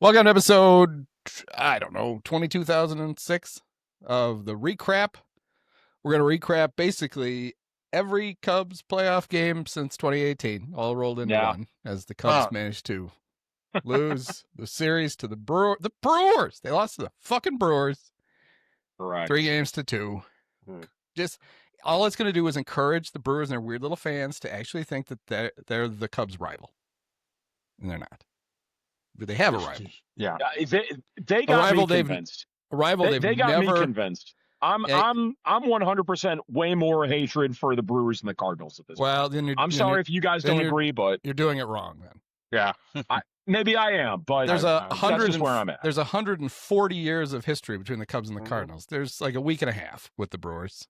Welcome to episode, 22,006 of the RECRAP. We're going to recap basically every Cubs playoff game since 2018, all rolled into one, as the Cubs managed to lose the series to the Brewers. They lost to the fucking Brewers. Correct. 3-2. Just all it's going to do is encourage the Brewers and their weird little fans to actually think that they're the Cubs' rival, and they're not. But they have a rival. Yeah, they got me convinced. A rival they got me convinced. I'm 100% way more hatred for the Brewers than the Cardinals at this point. Then I'm sorry if you guys don't agree, but you're doing it wrong then. Yeah, maybe I am, but that's just where I'm at. There's 140 years of history between the Cubs and the Cardinals. There's like a week and a half with the Brewers.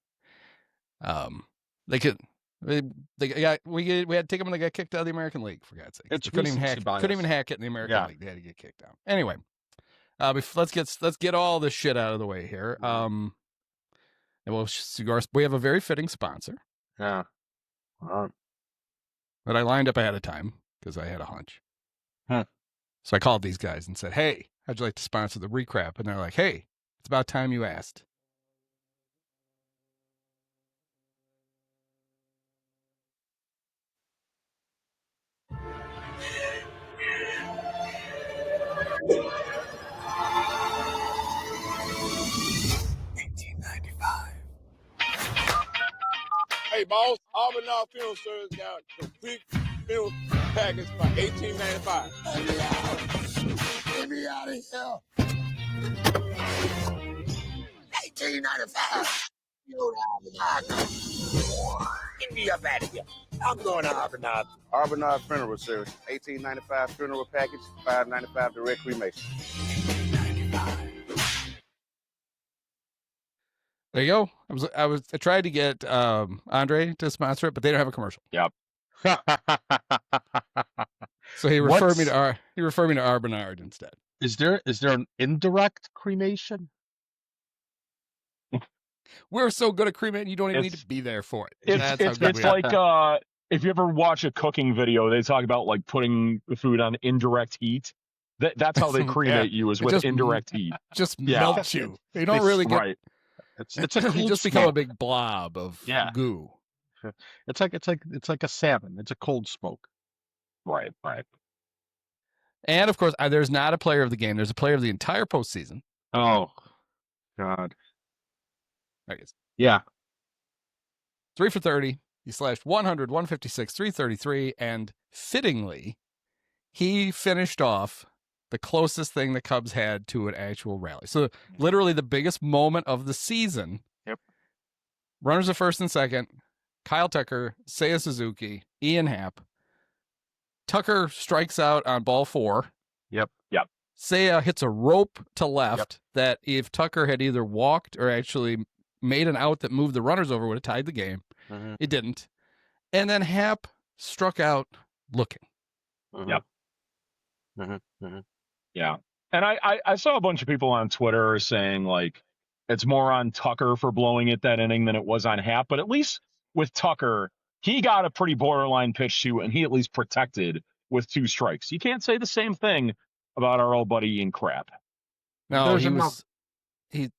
We had to take them when they got kicked out of the American League, for God's sake. Couldn't even hack it in the American League. They had to get kicked out. Anyway, let's get all this shit out of the way here. And we have a very fitting sponsor. Yeah. That I lined up ahead of time because I had a hunch. Huh. So I called these guys and said, "Hey, how'd you like to sponsor the RECRAP?" And they're like, "Hey, it's about time you asked." Hey, boss, Auburn Film Service got a complete film package for $18.95. Get me out of here. $18.95. You get me up out of here. I'm going to Auburn. Auburn Funeral Service, $18.95 funeral package, $5.95 direct cremation. There you go. I tried to get Andre to sponsor it, but they don't have a commercial. Yep. So he referred me to R. Bernard instead. Is there an indirect cremation? We're so good at cremating, you don't even need to be there for it. It's like if you ever watch a cooking video, they talk about like putting the food on indirect heat. That's how they cremate you, is with indirect heat. Just melt you. They don't really get right. It's a you just become a big blob of goo. It's like a salmon. It's a cold smoke. Right. And of course, there's not a player of the game. There's a player of the entire postseason. Oh, God. There he is. Yeah. 3 for 30. He slashed 100, 156, 333, and fittingly, he finished off the closest thing the Cubs had to an actual rally. So literally the biggest moment of the season. Yep. Runners at first and second. Kyle Tucker, Seiya Suzuki, Ian Happ. Tucker strikes out on ball 4. Yep. Seiya hits a rope to left that if Tucker had either walked or actually made an out that moved the runners over, would have tied the game. Mm-hmm. It didn't. And then Happ struck out looking. Mm-hmm. Yep. Mm-hmm. Yeah. And I saw a bunch of people on Twitter saying, like, it's more on Tucker for blowing it that inning than it was on Happ. But at least with Tucker, he got a pretty borderline pitch too, and he at least protected with 2 strikes. You can't say the same thing about our old buddy Ian Crap. No, he's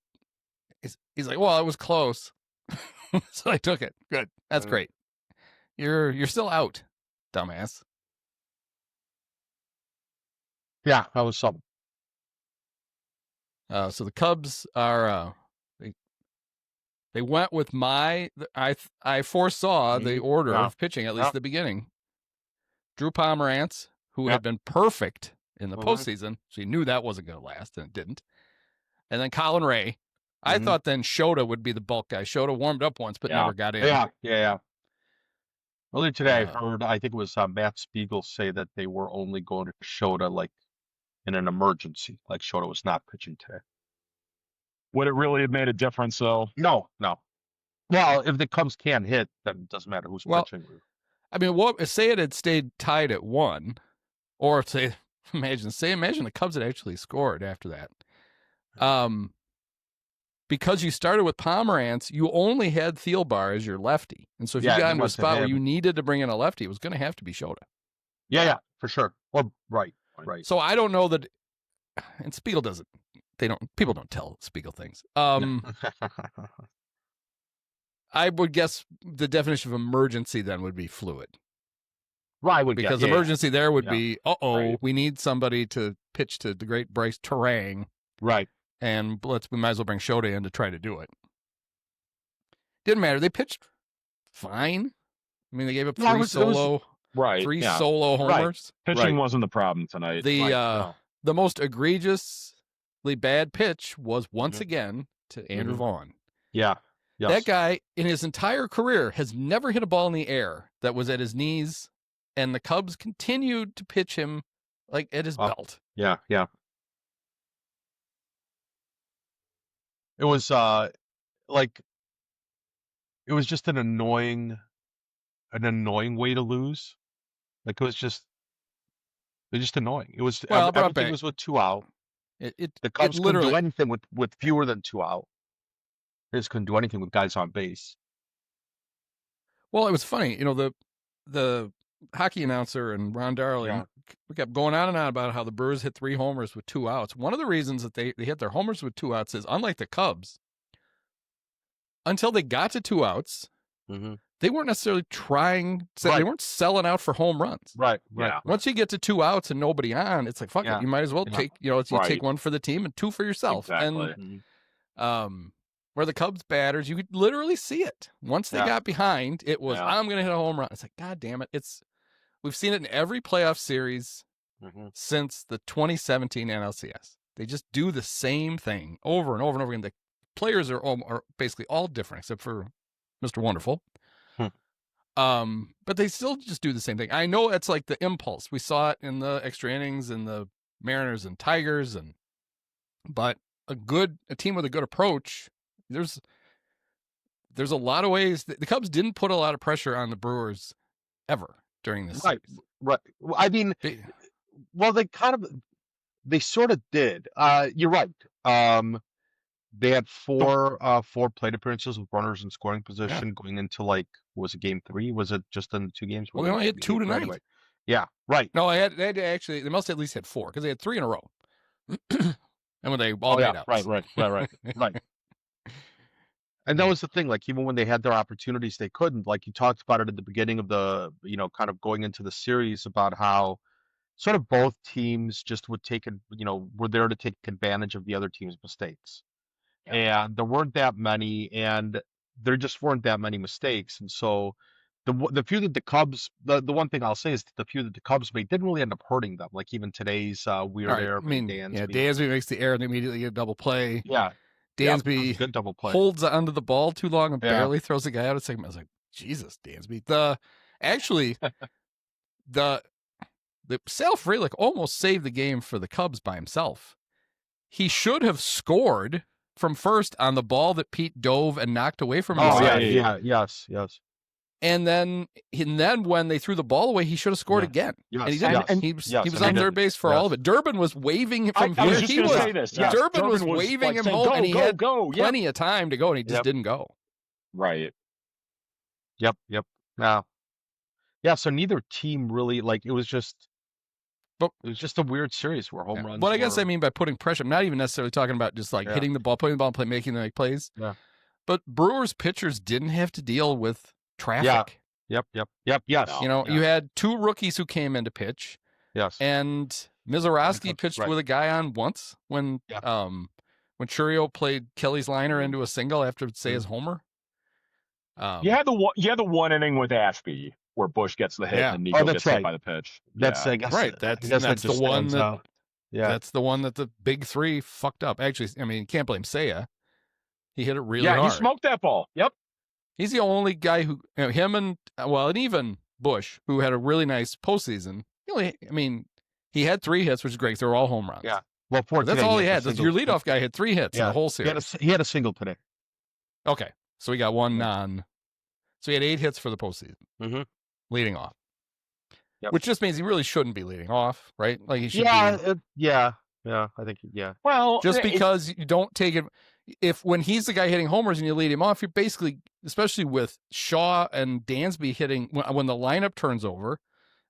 like, well, it was close. So I took it. Good. That's great. You're still out, dumbass. Yeah, that was something. So the Cubs are they went with I foresaw the order of pitching, at least at the beginning. Drew Pomerantz, who had been perfect in the postseason, so you knew that wasn't going to last, and it didn't. And then Colin Ray. I thought then Shota would be the bulk guy. Shota warmed up once, but never got in. Yeah. Earlier today, I heard, I think it was Matt Spiegel say that they were only going to Shota like in an emergency, like Shota was not pitching today. Would it really have made a difference, though? No. Well, if the Cubs can't hit, then it doesn't matter who's pitching. I mean, say it had stayed tied at 1, or imagine the Cubs had actually scored after that. Because you started with Pomerantz, you only had Thielbar as your lefty. And so if you got into a spot where you needed to bring in a lefty, it was going to have to be Shota. Yeah, for sure. Or right. So I don't know that and Spiegel doesn't. People don't tell Spiegel things. I would guess the definition of emergency then would be fluid. Right, because emergency there would Yeah. be, we need somebody to pitch to the great Bryce Terang. Right. And we might as well bring Shota in to try to do it. Didn't matter. They pitched fine. I mean, they gave up three solo homers. Pitching wasn't the problem tonight. The most egregiously bad pitch was once again to Andrew Vaughn. Yeah. Yes. That guy, in his entire career, has never hit a ball in the air that was at his knees, and the Cubs continued to pitch him like at his belt. Yeah, yeah. It was it was just an annoying way to lose. Like it was just annoying. It was everything was with 2 out. The Cubs couldn't do anything with fewer than 2 out. They just couldn't do anything with guys on base. Well, it was funny, the hockey announcer and Ron Darling, we kept going on and on about how the Brewers hit 3 homers with 2 outs. One of the reasons that they hit their homers with 2 outs is, unlike the Cubs, until they got to 2 outs, they weren't necessarily trying. They weren't selling out for home runs. Right. Yeah. Once you get to 2 outs and nobody on, it's like, fuck it. You might as well take, you take 1 for the team and 2 for yourself. Exactly. And where the Cubs batters, you could literally see it. Once they got behind, it was, I'm going to hit a home run. It's like, God damn it. We've seen it in every playoff series since the 2017 NLCS. They just do the same thing over and over and over again. The players are basically all different except for Mr. Wonderful. But they still just do the same thing. I know it's like the impulse. We saw it in the extra innings and the Mariners and Tigers, but a team with a good approach, there's a lot of ways that the Cubs didn't put a lot of pressure on the Brewers ever during this series. Right. I mean, they sort of did. You're right. They had four plate appearances with runners in scoring position going into was it game 3? Was it just in the 2 games? Well, they only had 2 tonight. Anyway. Yeah, right. No, they must at least had 4 because they had 3 in a row. And when they all made outs. Right. And that was the thing, even when they had their opportunities, they couldn't. You talked about it at the beginning of the, kind of going into the series about how sort of both teams just would were there to take advantage of the other team's mistakes. Yeah. And there weren't that many, and there just weren't that many mistakes. And so the few that the Cubs, the one thing I'll say is that the few that the Cubs made didn't really end up hurting them. Even today's weird error. Dansby makes the error and immediately get a double play. Yeah. Dansby good double play. Holds onto the ball too long and barely throws the guy out of segment. I was like, Jesus, Dansby. The Sal Frelick almost saved the game for the Cubs by himself. He should have scored from first on the ball that Pete dove and knocked away from him. Yes. And then when they threw the ball away, he should have scored again. Yes. And he didn't. And he was on third base for all of it. Durbin was waving him from here. Durbin was waving him home, and he had plenty of time to go, and he just didn't go. Right. Yep. Now, so neither team really it was just a weird series where home runs. What I guess I mean by putting pressure, I'm not even necessarily talking about just hitting the ball, putting the ball in play, making the plays. Yeah. But Brewers pitchers didn't have to deal with traffic. Yep. Yes. You had 2 rookies who came in to pitch. Yes. And Mizorowski pitched with a guy on once when Churio played Kelly's liner into a single after his homer. You had the one inning with Ashby where Bush gets the hit and Nico gets hit by the pitch. That's I guess right. That's the one that that's the one that the big 3 fucked up. Actually, I mean, you can't blame Seiya. He hit it really hard. Yeah, he smoked that ball. Yep. He's the only guy who, him and even Bush, who had a really nice postseason. He had 3 hits, which is great. They were all home runs. Yeah. Well, that's all he had. Your leadoff guy had 3 hits in the whole series. He had a single today. Okay. So he got 1 non. So he had 8 hits for the postseason, leading off. Yep. Which just means he really shouldn't be leading off, right? He should be. I think, Well, just because you don't take it. When he's the guy hitting homers and you lead him off, you're basically, especially with Shaw and Dansby hitting, when the lineup turns over,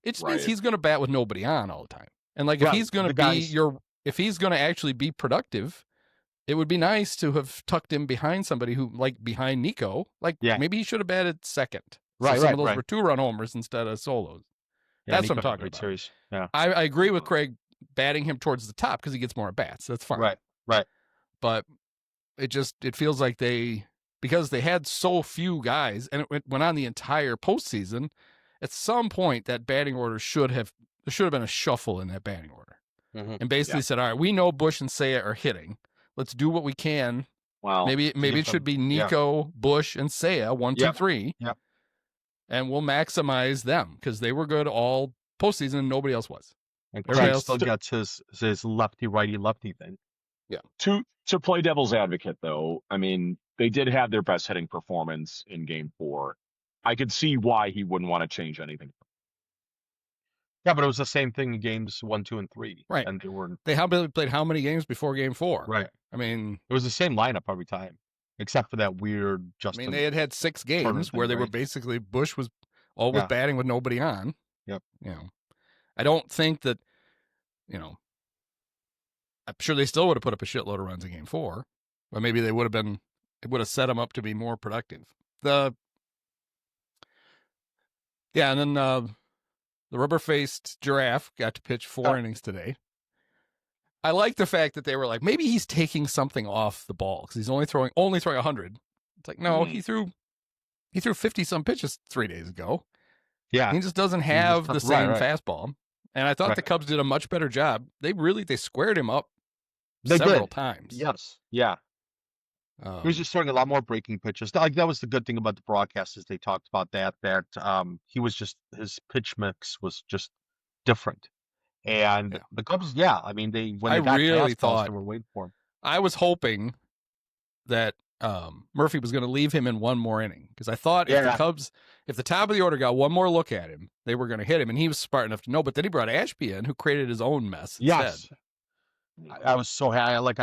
it just means he's going to bat with nobody on all the time. And if he's going to be if he's going to actually be productive, it would be nice to have tucked him behind somebody who, like behind Nico, like maybe he should have batted second. So some of those were 2-run homers instead of solos. Yeah, That's what I'm talking about. Series. Yeah. I agree with Craig batting him towards the top because he gets more at bats. That's fine. Right. But it feels like because they had so few guys and it went on the entire postseason, at some point that batting order there should have been a shuffle in that batting order. And basically said, all right, we know Bush and Seiya are hitting. Let's do what we can. Well, maybe it should be Nico, Bush, and Seiya, 1, 2, 3. Yep. And we'll maximize them because they were good all postseason and nobody else was. And Craig still gets his lefty righty lefty thing. Yeah. To play devil's advocate though, I mean, they did have their best hitting performance in Game 4. I could see why he wouldn't want to change anything. Yeah, but it was the same thing in games 1, 2, and 3. Right. And they played how many games before Game 4? Right. I mean, it was the same lineup every time, except for that weird Justin. I mean, they had 6 games where they were basically Bush was always batting with nobody on. Yep. I don't think that, I'm sure they still would have put up a shitload of runs in Game 4, but maybe it would have set them up to be more productive. And then the rubber-faced giraffe got to pitch 4 innings today. I like the fact that they were like, maybe he's taking something off the ball because he's only throwing 100. It's like, no, he threw 50-some pitches 3 days ago. Yeah. He just doesn't have the same fastball. And I thought the Cubs did a much better job. They squared him up several times. Yes. Yeah. He was just throwing a lot more breaking pitches. Like that was the good thing about the broadcast is they talked about that he was just his pitch mix was just different. And the Cubs, I mean when they got really thought they were waiting for him. I was hoping that Murphy was going to leave him in one more inning because I thought if the Cubs, if the top of the order got one more look at him, they were going to hit him, and he was smart enough to know. But then he brought Ashby in, who created his own mess instead. I was so happy. Like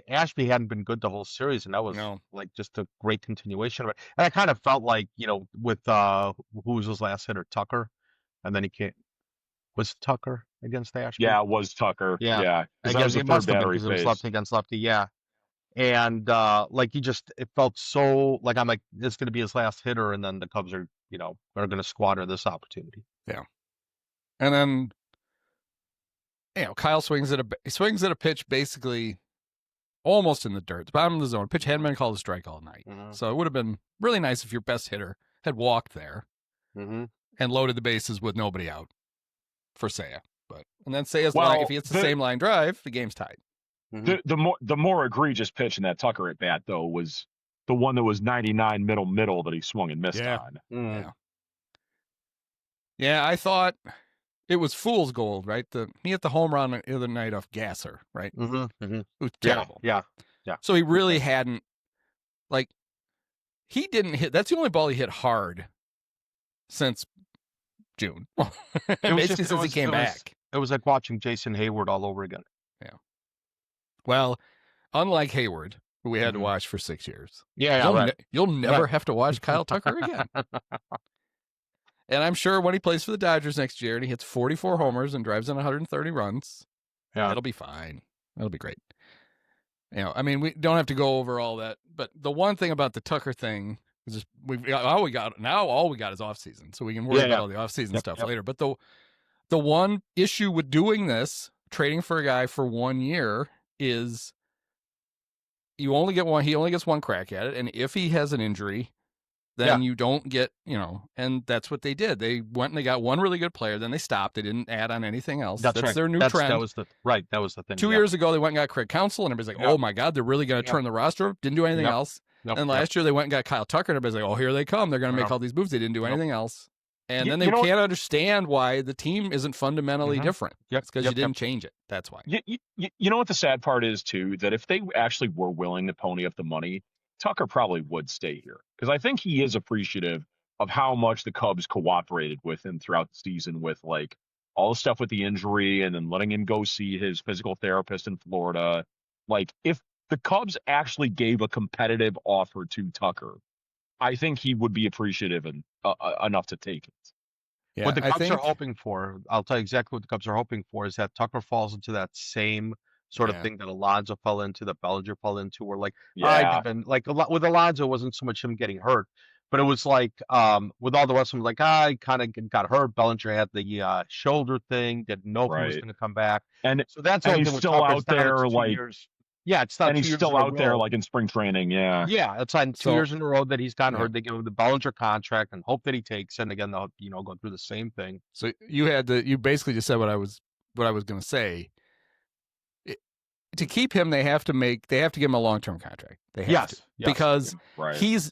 Ashby hadn't been good the whole series, and that was like just a great continuation of it. And I kind of felt like with who was his last hitter, Tucker, and then he came. Was Tucker against Ashby? Yeah, it was Tucker. Yeah. I guess it must have been because it was lefty against lefty. Yeah. And like it felt so like I'm like this is going to be his last hitter, and then the Cubs are going to squander this opportunity. Yeah. And then Kyle swings at a pitch basically almost in the dirt, the bottom of the zone. Pitch hadn't been called a strike all night, so it would have been really nice if your best hitter had walked there and loaded the bases with nobody out for Seiya. And then Seiya's line, if he hits the same line drive, the game's tied. The more egregious pitch in that Tucker at bat though was the one that was 99 middle that he swung and missed on. Yeah, I thought it was fool's gold, right? He hit the home run the other night off Gasser, right? It was terrible. Yeah. So he really hadn't, he didn't hit. That's the only ball he hit hard since June. Basically since he came back. It was like watching Jason Hayward all over again. Yeah. Well, unlike Hayward, who we had to watch for 6 years. You'll never have to watch Kyle Tucker again. And I'm sure when he plays for the Dodgers next year and he hits 44 homers and drives in 130 runs, that'll be fine. That'll be great. I mean, we don't have to go over all that, but the one thing about the Tucker thing is just all we got is offseason, so we can worry about all the offseason stuff later. But the one issue with doing this, trading for a guy for 1 year, is you only get one. He only gets one crack at it, and if he has an injury, then you don't get, and that's what they did. They went and they got one really good player, then they stopped. They didn't add on anything else. That's right. Their new trend. That was the thing. 2 years ago, they went and got Craig Counsell, and everybody's like, oh my God, they're really going to turn the roster. Didn't do anything else. And last year, they went and got Kyle Tucker, and everybody's like, oh, here they come. They're going to make all these moves. They didn't do anything else. And then they can't understand why the team isn't fundamentally different. It's because you didn't change it. That's why. You know what the sad part is, too? That if they actually were willing to pony up the money, Tucker probably would stay here. Because I think he is appreciative of how much the Cubs cooperated with him throughout the season with, all the stuff with the injury and then letting him go see his physical therapist in Florida. If the Cubs actually gave a competitive offer to Tucker, I think he would be appreciative and enough to take it. Yeah, what the Cubs are hoping for, I'll tell you exactly what the Cubs are hoping for, is that Tucker falls into that same sort of thing that Alonso fell into, that Bellinger fell into, where like, like a lot with Alonso, it wasn't so much him getting hurt, but it was like with all the rest of them, like he kind of got hurt. Bellinger had the shoulder thing, didn't know if he was going to come back, and so that's and he's still out there like. Yeah, it's not. And he's still out there like in spring training. Yeah. Yeah, it's on 2 years in a row that he's gotten hurt. They give him the Bellinger contract and hope that he takes. And again, they'll go through the same thing. So you basically just said what I was going to say. To keep him, they have to give him a long-term contract. They have to, because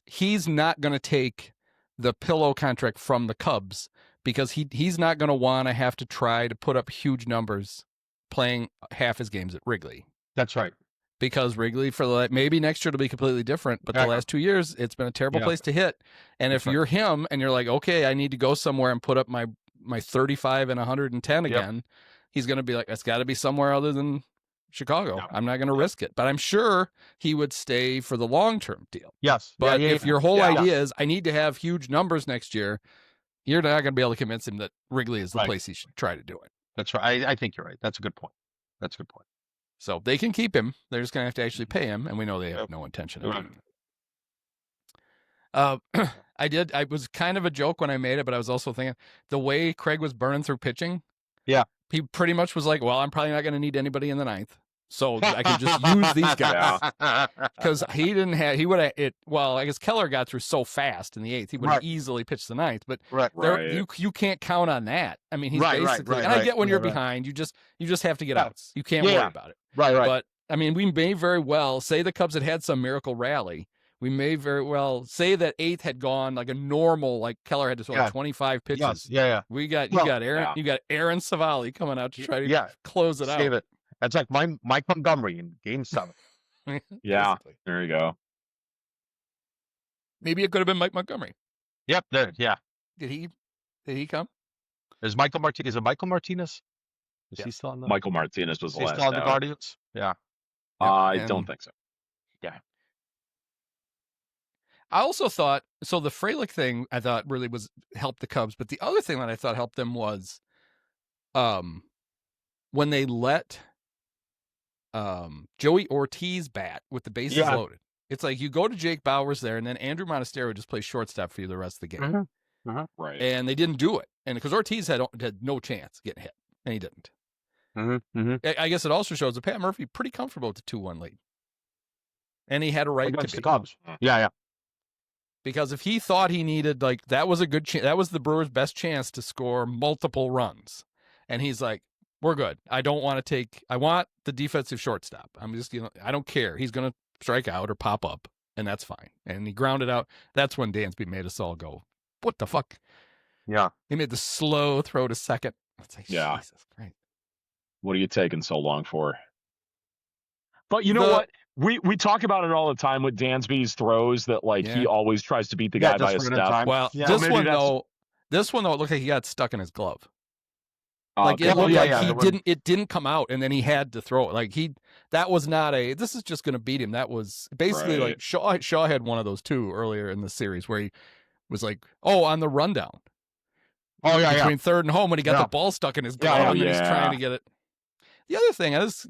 he's not going to take the pillow contract from the Cubs, because he's not going to want to have to try to put up huge numbers playing half his games at Wrigley. That's right. Because Wrigley, maybe next year it'll be completely different, but the last 2 years, it's been a terrible place to hit. And if you're him and you're like, okay, I need to go somewhere and put up my 35 and 110 again, he's going to be like, it's got to be somewhere other than Chicago. I'm not going to risk it. But I'm sure he would stay for the long-term deal. Yes. But if your whole idea is, I need to have huge numbers next year, you're not going to be able to convince him that Wrigley is the place he should try to do it. That's right. I think you're right. That's a good point. So they can keep him. They're just going to have to actually pay him, and we know they have no intention of doing it. I was kind of a joke when I made it, but I was also thinking the way Craig was burning through pitching. Yeah. He pretty much was like, well, I'm probably not going to need anybody in the ninth, so I could just use these guys. Because he would have it. Well, I guess Keller got through so fast in the eighth, he would have easily pitched the ninth. But you can't count on that. I mean, he's basically. And I get when you're behind, you just have to get outs. You can't worry about it. Right. But I mean, we may very well say the Cubs had some miracle rally. We may very well say that eighth had gone like a normal, like Keller had to throw 25 pitches. Yeah. You got Aaron Savali coming out to try to close it out. Save it. That's like Mike Montgomery in Game 7. Yeah, there you go. Maybe it could have been Mike Montgomery. Yep. There. Yeah. Did he come? Is it Michael Martinez? Is he still on the? Michael Martinez was the last. He's still on the Guardians. Yeah. I don't think so. Yeah. I also thought the Frelick thing. I thought really helped the Cubs, but the other thing that I thought helped them was, when they let Joey Ortiz bat with the bases loaded. It's like you go to Jake Bauers there, and then Andrew Monasterio just plays shortstop for you the rest of the game. Right. And they didn't do it, and because Ortiz had no chance getting hit, and he didn't. I guess it also shows that Pat Murphy pretty comfortable with the 2-1 lead, and he had a right against to the Cubs. Yeah. Because if he thought he needed, like, that was a good chance, that was the Brewers' best chance to score multiple runs, and he's like, we're good. I want the defensive shortstop. I'm just, I don't care. He's going to strike out or pop up, and that's fine. And he grounded out. That's when Dansby made us all go, what the fuck? Yeah. He made the slow throw to second. It's like, Jesus Christ. What are you taking so long for? But you know what? We talk about it all the time with Dansby's throws that he always tries to beat the guy by a step. Well, this one though, it looked like he got stuck in his glove. Like it looked like it didn't come out, and then he had to throw it. Like that was not this is just going to beat him. That was basically like Shaw had one of those too earlier in the series where he was like, on the rundown. Between third and home when he got the ball stuck in his glove and then he's trying to get it. The other thing is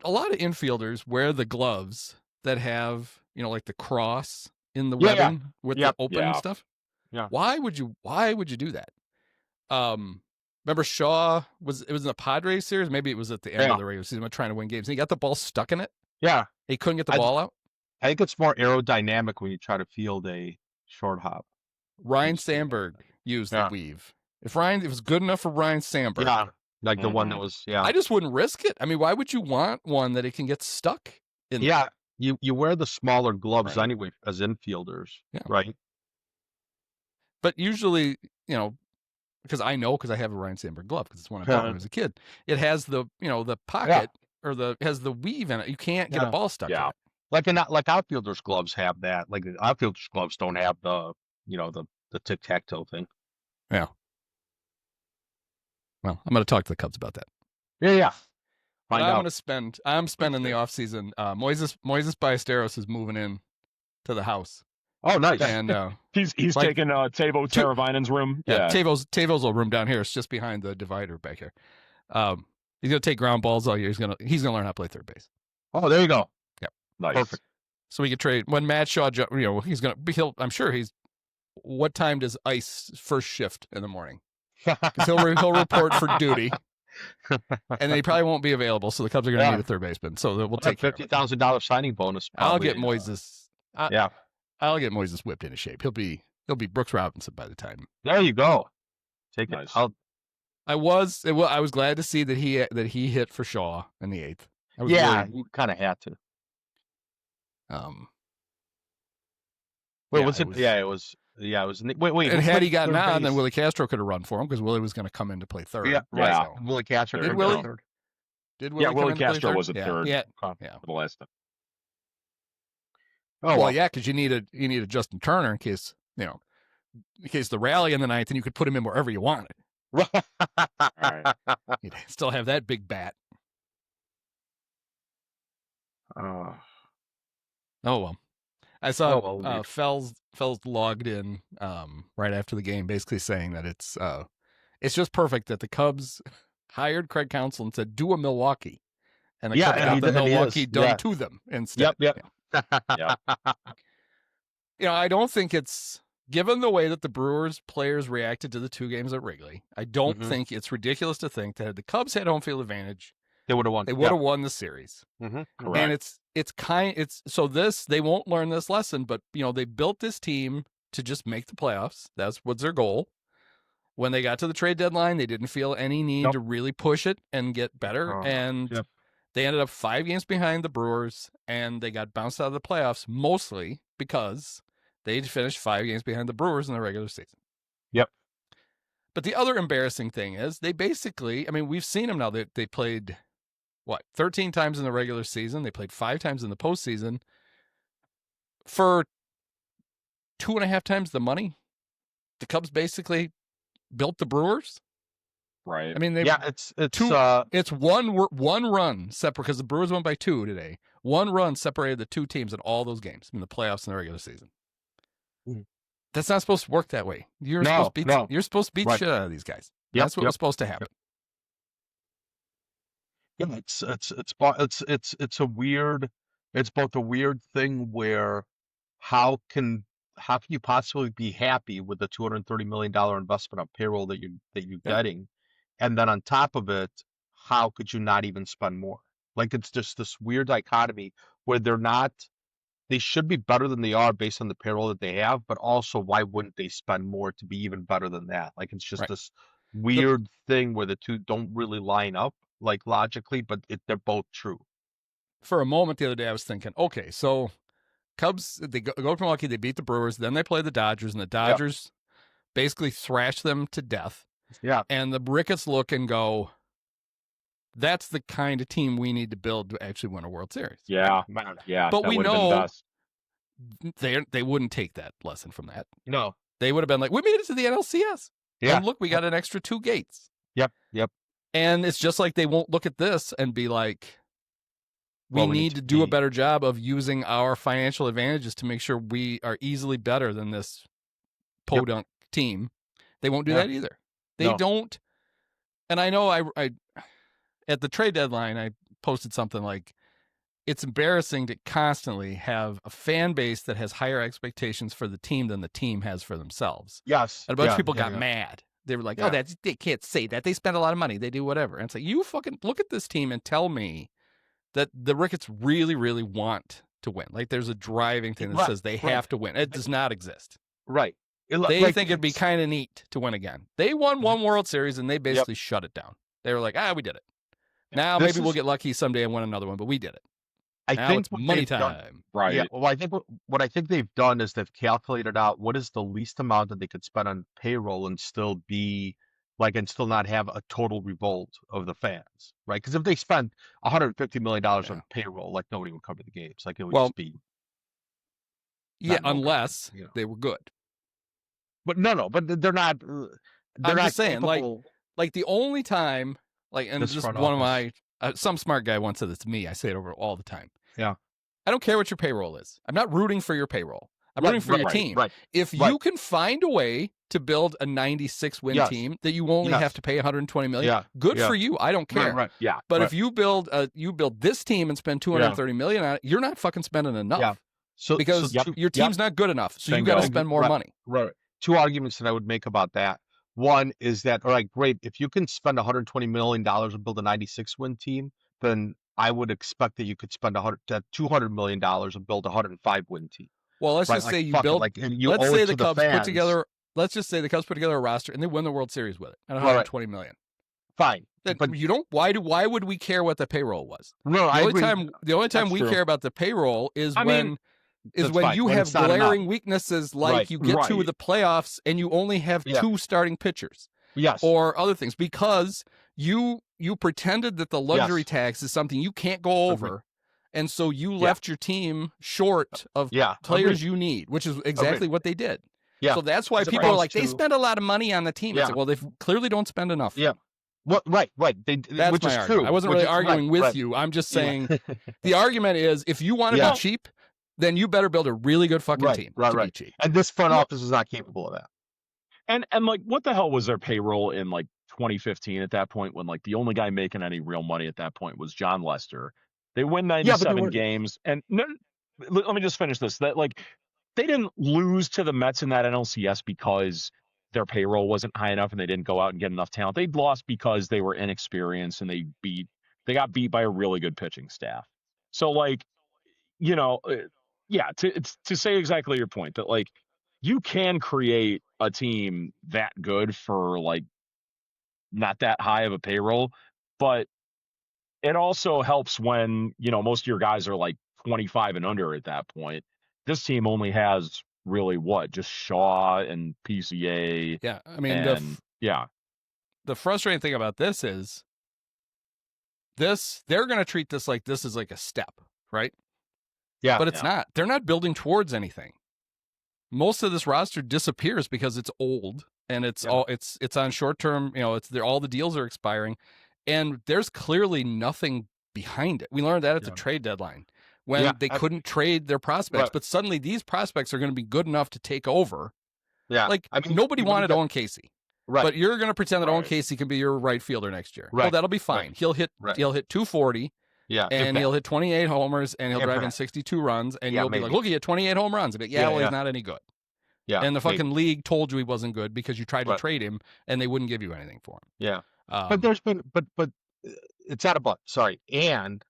a lot of infielders wear the gloves that have, like the cross in the webbing with the open and stuff. Yeah. Why would you do that? Remember Shaw it was in the Padres series, maybe it was at the end of the regular season trying to win games. And he got the ball stuck in it. Yeah. He couldn't get the ball out. I think it's more aerodynamic when you try to field a short hop. Ryan Sandberg used the weave. If it was good enough for Ryan Sandberg. Yeah. Like the one that was, I just wouldn't risk it. I mean, why would you want one that it can get stuck in? Yeah. You wear the smaller gloves anyway as infielders, right? But usually, because I have a Ryan Sandberg glove because it's one I bought when I was a kid. It has the pocket or has the weave in it. You can't get a ball stuck in it. Like outfielders' gloves have that. Like outfielders' gloves don't have the the tic-tac-toe thing. Yeah. Well, I'm going to talk to the Cubs about that. Yeah. I'm spending the offseason. Moises Ballesteros is moving in to the house. Oh, nice. And he's taking Teuvo Teravainen's room. Yeah, Teuvo's little room down here. It's just behind the divider back here. He's going to take ground balls all year. He's going to learn how to play third base. Oh, there you go. Yep. Nice. Perfect. So we could trade when Matt Shaw, he's going to, I'm sure what time does Ice first shift in the morning? Because he'll report for duty. And then he probably won't be available, so the Cubs are going to need a third baseman. So we'll take $50,000 signing bonus. Probably. I'll get Moises. Yeah, I'll get Moises whipped into shape. He'll be Brooks Robinson by the time. There you go. Take Nice. it. I was glad to see that he hit for Shaw in the 8th. You kind of had to. Wait, was it? It was. Yeah, it was. Wait. And had he gotten on, then Willie Castro could have run for him because Willie was going to come in to play third. Yeah, right. Yeah. Willie Castro. Did Willie? Did Willie? Yeah, Willie come in to play Castro third? was at third. Yeah. For the last time. Oh well, yeah, because you need a Justin Turner in case the rally in the 9th, and you could put him in wherever you wanted. Right. You'd still have that big bat. Oh well. I saw Fells logged in right after the game, basically saying that it's just perfect that the Cubs hired Craig Counsell and said, do a Milwaukee. And the Cubs got the Milwaukee done to them instead. Yep. Yeah. I don't think it's, given the way that the Brewers players reacted to the 2 games at Wrigley, I don't think it's ridiculous to think that had the Cubs had home field advantage, they would have won. They would have won the series. Mm-hmm. And they won't learn this lesson, but they built this team to just make the playoffs. That's what's their goal. When they got to the trade deadline, they didn't feel any need to really push it and get better. They ended up 5 games behind the Brewers, and they got bounced out of the playoffs mostly because they finished 5 games behind the Brewers in the regular season. Yep. But the other embarrassing thing is they basically, we've seen them now. They played 13 times in the regular season. They played 5 times in the postseason for 2.5 times the money. The Cubs basically built the Brewers. Right. It's one run separate because the Brewers won by 2 today. 1 run separated the 2 teams in all those games in the playoffs and the regular season. That's not supposed to work that way. You're supposed to beat shit out of these guys. That's what was supposed to happen. Yeah, it's both a weird thing where how can you possibly be happy with the $230 million investment on payroll that you're getting, and then on top of it, how could you not even spend more? Like, it's just this weird dichotomy where they should be better than they are based on the payroll that they have, but also why wouldn't they spend more to be even better than that? Like, it's just this weird thing where the two don't really line up, like, logically, but they're both true. For a moment the other day, I was thinking, okay, so Cubs, they go to Milwaukee, they beat the Brewers, then they play the Dodgers, and the Dodgers basically thrash them to death. Yeah. And the Ricketts look and go, that's the kind of team we need to build to actually win a World Series. Yeah. Yeah. But we know they wouldn't take that lesson from that. No. They would have been like, we made it to the NLCS. Yeah. And look, we got an extra 2 gates. Yep. And it's just like they won't look at this and be like, we need to do a better job of using our financial advantages to make sure we are easily better than this podunk team. They won't do that either. They don't. And I know I at the trade deadline, I posted something like, it's embarrassing to constantly have a fan base that has higher expectations for the team than the team has for themselves. Yes. And a bunch of people got mad. They were like, they can't say that. They spend a lot of money. They do whatever. And it's like, you fucking look at this team and tell me that the Ricketts really, really want to win. Like, there's a driving thing that says they have to win. It does not exist. Right. They think it'd be kind of neat to win again. They won 1 World Series and they basically shut it down. They were like, we did it. Now maybe we'll get lucky someday and win another one, but we did it. Now it's money time. Right. Yeah. Well, I think what I think they've done is they've calculated out what is the least amount that they could spend on payroll and still be like, and still not have a total revolt of the fans, right? Because if they spent $150 million on payroll, like, nobody would come to the games. Like, it would just be. Yeah, unless they were good. But but they're not. They're not just saying, capable. like the only time, like, and This just front one of office. my, some smart guy once said this to me. I say it over all the time. Yeah. I don't care what your payroll is. I'm not rooting for your payroll. I'm rooting for your team. Right. If you can find a way to build a 96 win team that you only have to pay 120 million, good for you. I don't care. Right. Yeah. But if you build this team and spend 230 million on it, you're not fucking spending enough. Yeah. Because your team's not good enough. So you got to spend more money. Right. Two arguments that I would make about that. One is that, all right, great. If you can spend $120 million and build a 96 win team, then I would expect that you could spend $200 million and build a 105 win team. Well, let's just say you build. Let's say the Cubs put together. Let's just say the Cubs put together a roster and they win the World Series with it at 120 million. Fine. But you don't. Why would we care what the payroll was? No, the only time we care about the payroll is when you have glaring weaknesses, like you get to the playoffs and you only have 2 starting pitchers. Yes. Or other things, because you pretended that the luxury tax is something you can't go over. And so you left your team short of players you need, which is exactly what they did. Yeah. So that's why people are like, they spend a lot of money on the team. Yeah. It's like, well, they clearly don't spend enough. Yeah. Well, right. That's which my is argument. true. I wasn't really arguing with you. I'm just saying the argument is, if you want to be cheap, then you better build a really good fucking team. Right. Cheap. And this front office is not capable of that. And like, what the hell was their payroll in like 2015 at that point, when like the only guy making any real money at that point was John Lester? They win 97 games. And let me just finish this. That like, they didn't lose to the Mets in that NLCS because their payroll wasn't high enough and they didn't go out and get enough talent. They lost because they were inexperienced and they got beat by a really good pitching staff. So like, to say exactly your point, that like, you can create a team that good for like not that high of a payroll, but it also helps when, most of your guys are like 25 and under at that point. This team only has really just Shaw and PCA. Yeah. I mean, the frustrating thing about this is they're going to treat this like this is like a step, right? Yeah. But it's not. They're not building towards anything. Most of this roster disappears because it's old and it's on short term, all the deals are expiring and there's clearly nothing behind it. We learned that at the trade deadline when they couldn't trade their prospects, but suddenly these prospects are going to be good enough to take over. Yeah. Like, I mean, nobody wanted Owen Casey. Right. But you're going to pretend that Owen Casey can be your right fielder next year. Right. Well, that'll be fine. Right. He'll hit 240. Yeah. And he'll hit 28 homers and he'll drive in 62 runs and you'll be like, look, he had 28 home runs. But he's not any good. Yeah. And the fucking league told you he wasn't good because you tried to trade him and they wouldn't give you anything for him. Yeah. But there's been but it's out of butt. Sorry. And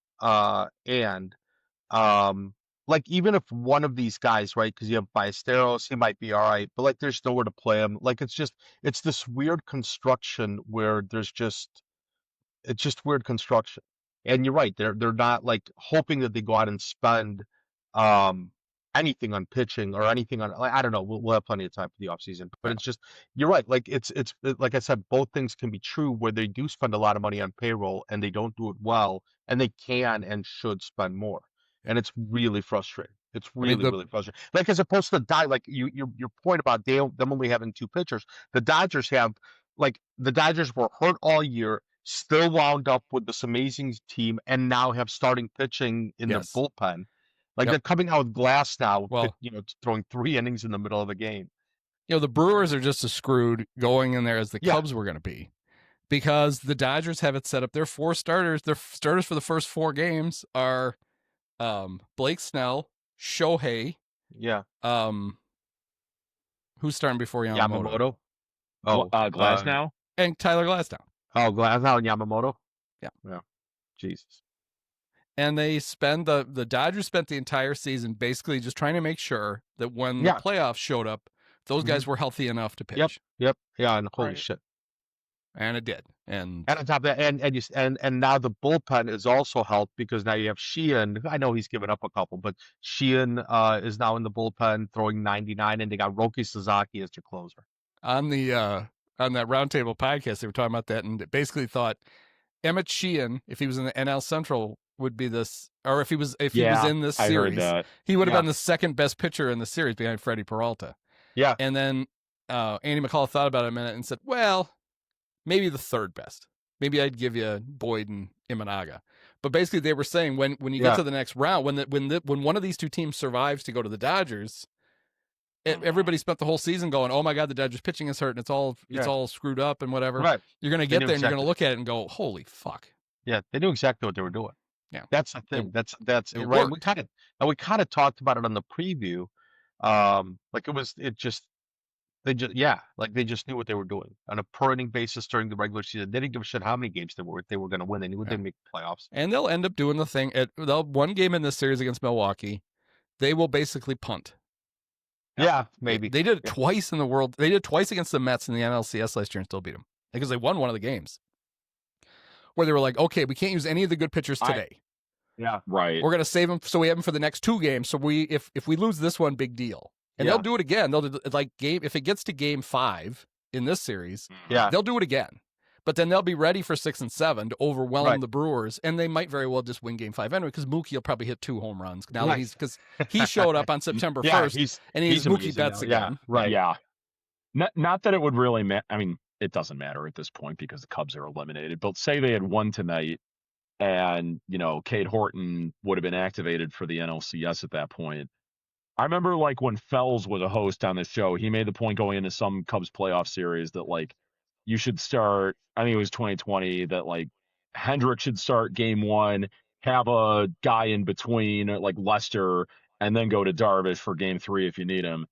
like, even if one of these guys, right, because you have Ballesteros, he might be all right, but like there's nowhere to play him. Like it's this weird construction where it's just weird construction. And you're right, they're not like hoping that they go out and spend anything on pitching or anything on, I don't know, we'll have plenty of time for the offseason, but it's just, you're right, like it's like I said, both things can be true where they do spend a lot of money on payroll and they don't do it well, and they can and should spend more. And it's really frustrating. It's really frustrating. Like, as opposed to your point about them only having 2 pitchers, the Dodgers were hurt all year, still wound up with this amazing team, and now have starting pitching in their bullpen. Like, they're coming out with Glass now, throwing 3 innings in the middle of the game. The Brewers are just as screwed going in there as the Cubs were going to be, because the Dodgers have it set up. Their 4 starters, for the first 4 games are Blake Snell, Shohei. Yeah. Who's starting before Yamamoto? Glasnow and Tyler Glasnow. Oh, Glasnow and Yamamoto. Yeah. Jesus. And they the Dodgers spent the entire season basically just trying to make sure that when the playoffs showed up, those guys were healthy enough to pitch. Yep. Yeah, and holy shit. And it did. And on top of that, and now the bullpen is also helped because now you have Sheehan. I know he's given up a couple, but Sheehan is now in the bullpen throwing 99, and they got Roki Sasaki as their closer. On that roundtable podcast, they were talking about that, and it basically thought Emmett Sheehan, if he was in the NL Central, would be this, or if he was in this series, he would have been the second best pitcher in the series behind Freddie Peralta. Yeah. And then Andy McCullough thought about it a minute and said, well, maybe the third best. Maybe I'd give you Boyd and Imanaga. But basically they were saying when you get to the next round, when one of these 2 teams survives to go to the Dodgers, everybody spent the whole season going, "Oh my God, the Dodgers pitching is hurt, and it's all screwed up and whatever." Right. You're going to get there and you're going to look at it and go, "Holy fuck!" Yeah, they knew exactly what they were doing. Yeah, that's the thing. That's it right. worked. We kind of talked about it on the preview. They just knew what they were doing on a per inning basis during the regular season. They didn't give a shit how many games they were going to win. They knew they'd make the playoffs. And they'll end up doing the thing they'll one game in this series against Milwaukee. They will basically punt. Yeah, maybe. They did it twice in the world. They did it twice against the Mets in the NLCS last year and still beat them because they won one of the games where they were like, okay, we can't use any of the good pitchers today. Yeah, right. We're going to save them so we have them for the next 2 games. So if we lose this one, big deal. And they'll do it again. They'll do if it gets to game 5 in this series, they'll do it again. But then they'll be ready for 6 and 7 to overwhelm the Brewers, and they might very well just win game 5 anyway because Mookie will probably hit 2 home runs now that because he showed up on September 1st and he's Mookie Betts again. Yeah, right. Yeah. Not that it would really matter. I mean, it doesn't matter at this point because the Cubs are eliminated. But say they had won tonight, and Cade Horton would have been activated for the NLCS at that point. I remember when Fells was a host on this show, he made the point going into some Cubs playoff series that you should start, I think it was 2020, that Hendrick should start game 1, have a guy in between like Lester, and then go to Darvish for game 3 if you need him.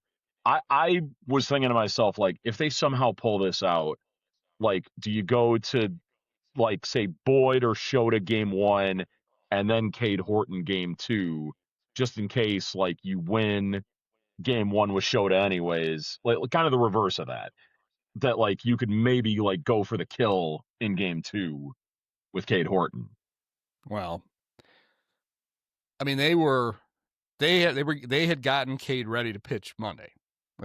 I was thinking to myself, if they somehow pull this out, do you go to say Boyd or Shota game 1 and then Cade Horton game 2? Just in case, you win game 1 with Shota anyways, kind of the reverse of that you could maybe go for the kill in game 2 with Cade Horton. Well, I mean, they had gotten Cade ready to pitch Monday.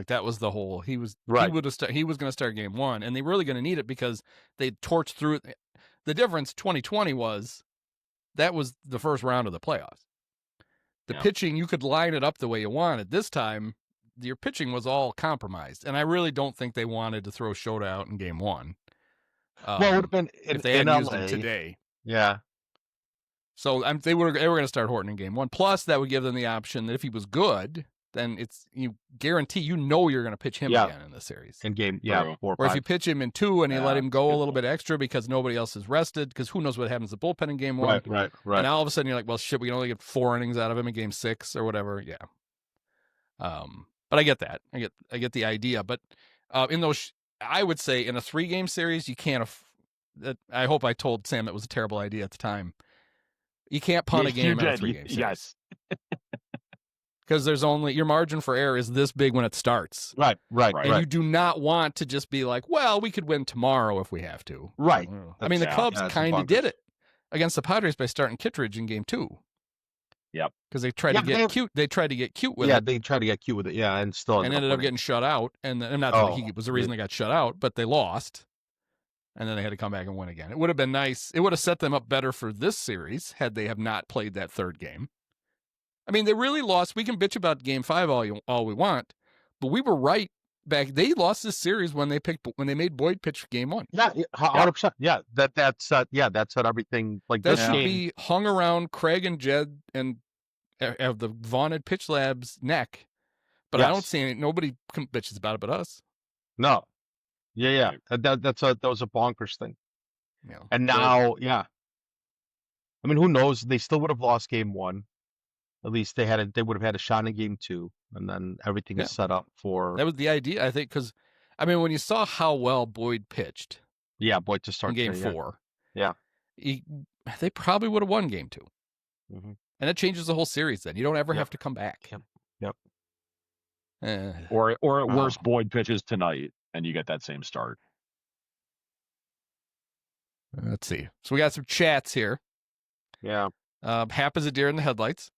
That was the whole. He was going to start game 1, and they were really going to need it because they torched through it. The difference 2020 was that was the first round of the playoffs. The pitching, you could line it up the way you wanted. This time, your pitching was all compromised, and I really don't think they wanted to throw Shota out in game 1. Well, it would have been if they hadn't used him today. Yeah. So they were going to start Horton in game 1. Plus, that would give them the option that if he was good, then you guarantee you're going to pitch him again in the series. In game 4 or 5. Or if you pitch him in 2 and you let him go a little bit extra because nobody else is rested, because who knows what happens to the bullpen in game 1. Right. And all of a sudden you're like, well, shit, we can only get 4 innings out of him in game 6 or whatever. Yeah. But I get that. I get the idea. But in those, I would say in a 3-game series, you can't. I hope I told Sam it was a terrible idea at the time. You can't punt a game in a 3-game series. Yes. Because there's only your margin for error is this big when it starts. Right. And you do not want to just be like, well, we could win tomorrow if we have to. Right. I mean, the Cubs kind of did it against the Padres by starting Kittredge in game 2. Yep. Because they tried to get cute. They tried to get cute with it. Yeah, they tried to get cute with it. Yeah, and still ended up getting shut out. And not that he was the reason they got shut out, but they lost. And then they had to come back and win again. It would have been nice. It would have set them up better for this series had they have not played that 3rd game. I mean, they really lost. We can bitch about game 5 all we want, but we were right back. They lost this series when they made Boyd pitch game 1. Yeah, 100%. Yeah, that's everything that should be hung around Craig and Jed and of the vaunted Pitch Lab's neck. But I don't see nobody bitches about it but us. No. Yeah. That was a bonkers thing. Yeah. And now, I mean, who knows? They still would have lost game 1. At least they would have had a shot in game 2, and then everything is set up for. That was the idea, I think, because I mean, when you saw how well Boyd pitched, Boyd to start in game 4, they probably would have won game 2, mm-hmm. and it changes the whole series. Then you don't ever have to come back. Yep. Or at worst, Boyd pitches tonight, and you get that same start. Let's see. So we got some chats here. Yeah. Hap is a deer in the headlights.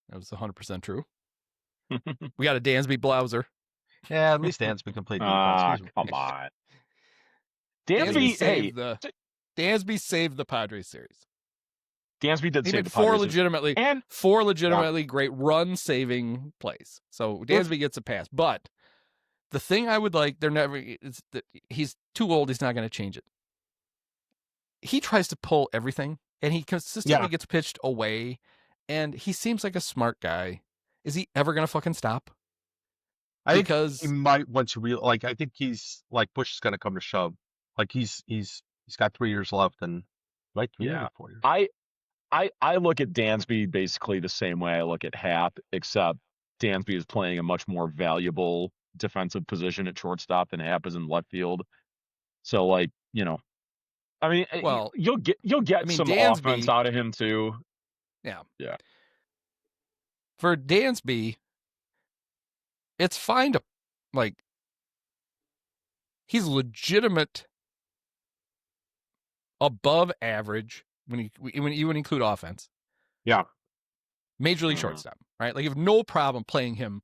That was 100% true. We got a Dansby Blouser. Yeah, at least Dansby complete. Come on. Dansby saved the Padres series. Dansby did save the Padres series. Four legitimately great run-saving plays. So Dansby gets a pass. But the thing I would like, is that he's too old. He's not going to change it. He tries to pull everything, and he consistently gets pitched away. And he seems like a smart guy. Is he ever going to fucking stop? I think because he might want to like. I think he's like push is going to come to shove. Like he's got 3 years left, and right 3 years or 4 years. I look at Dansby basically the same way I look at Happ, except Dansby is playing a much more valuable defensive position at shortstop than Happ is in left field. So, like, I mean, well, you'll get some Dansby, offense out of him too. Yeah. Yeah. For Dansby, it's fine to he's legitimate above average when you include offense. Yeah. Major league shortstop, right? Like you have no problem playing him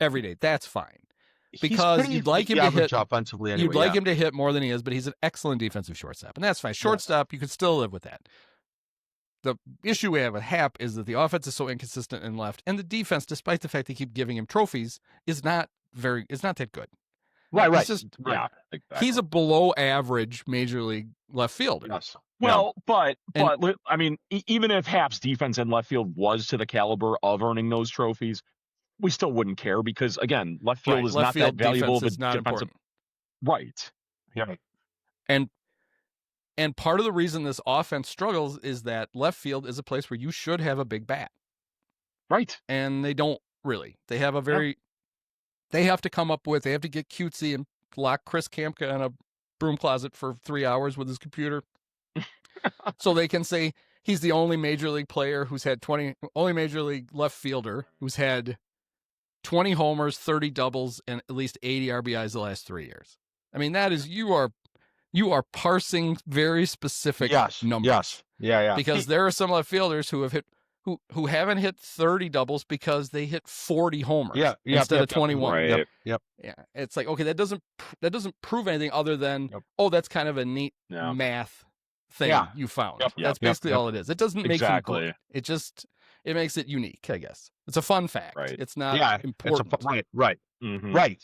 every day. That's fine. Because you'd like him to hit offensively anyway. You'd like him to hit more than he is, but he's an excellent defensive shortstop, and that's fine. Shortstop, you could still live with that. The issue we have with Happ is that the offense is so inconsistent in left, and the defense, despite the fact they keep giving him trophies, is not that good. Right. Exactly. He's a below average major league left fielder. Yes. Well, but I mean, even if Happ's defense in left field was to the caliber of earning those trophies, we still wouldn't care because, again, left field is not that valuable. Defense is not important. Right. Yeah. And part of the reason this offense struggles is that left field is a place where you should have a big bat. Right. And they don't really. They have they have to come up with, they have to get cutesy and lock Chris Kamka in a broom closet for 3 hours with his computer. So they can say he's the only major league player who's had only major league left fielder who's had 20 homers, 30 doubles, and at least 80 RBIs the last 3 years. I mean, that is, you are parsing very specific numbers. Yes. Yeah. Because there are some left fielders who have hit who haven't hit 30 doubles because they hit 40 homers instead of 21. Yep. Yeah. It's like, okay, that doesn't prove anything other than that's kind of a neat math thing you found. That's basically all it is. It doesn't make him good. It makes it unique, I guess. It's a fun fact. Right. It's not important. Right. Mm-hmm. Right.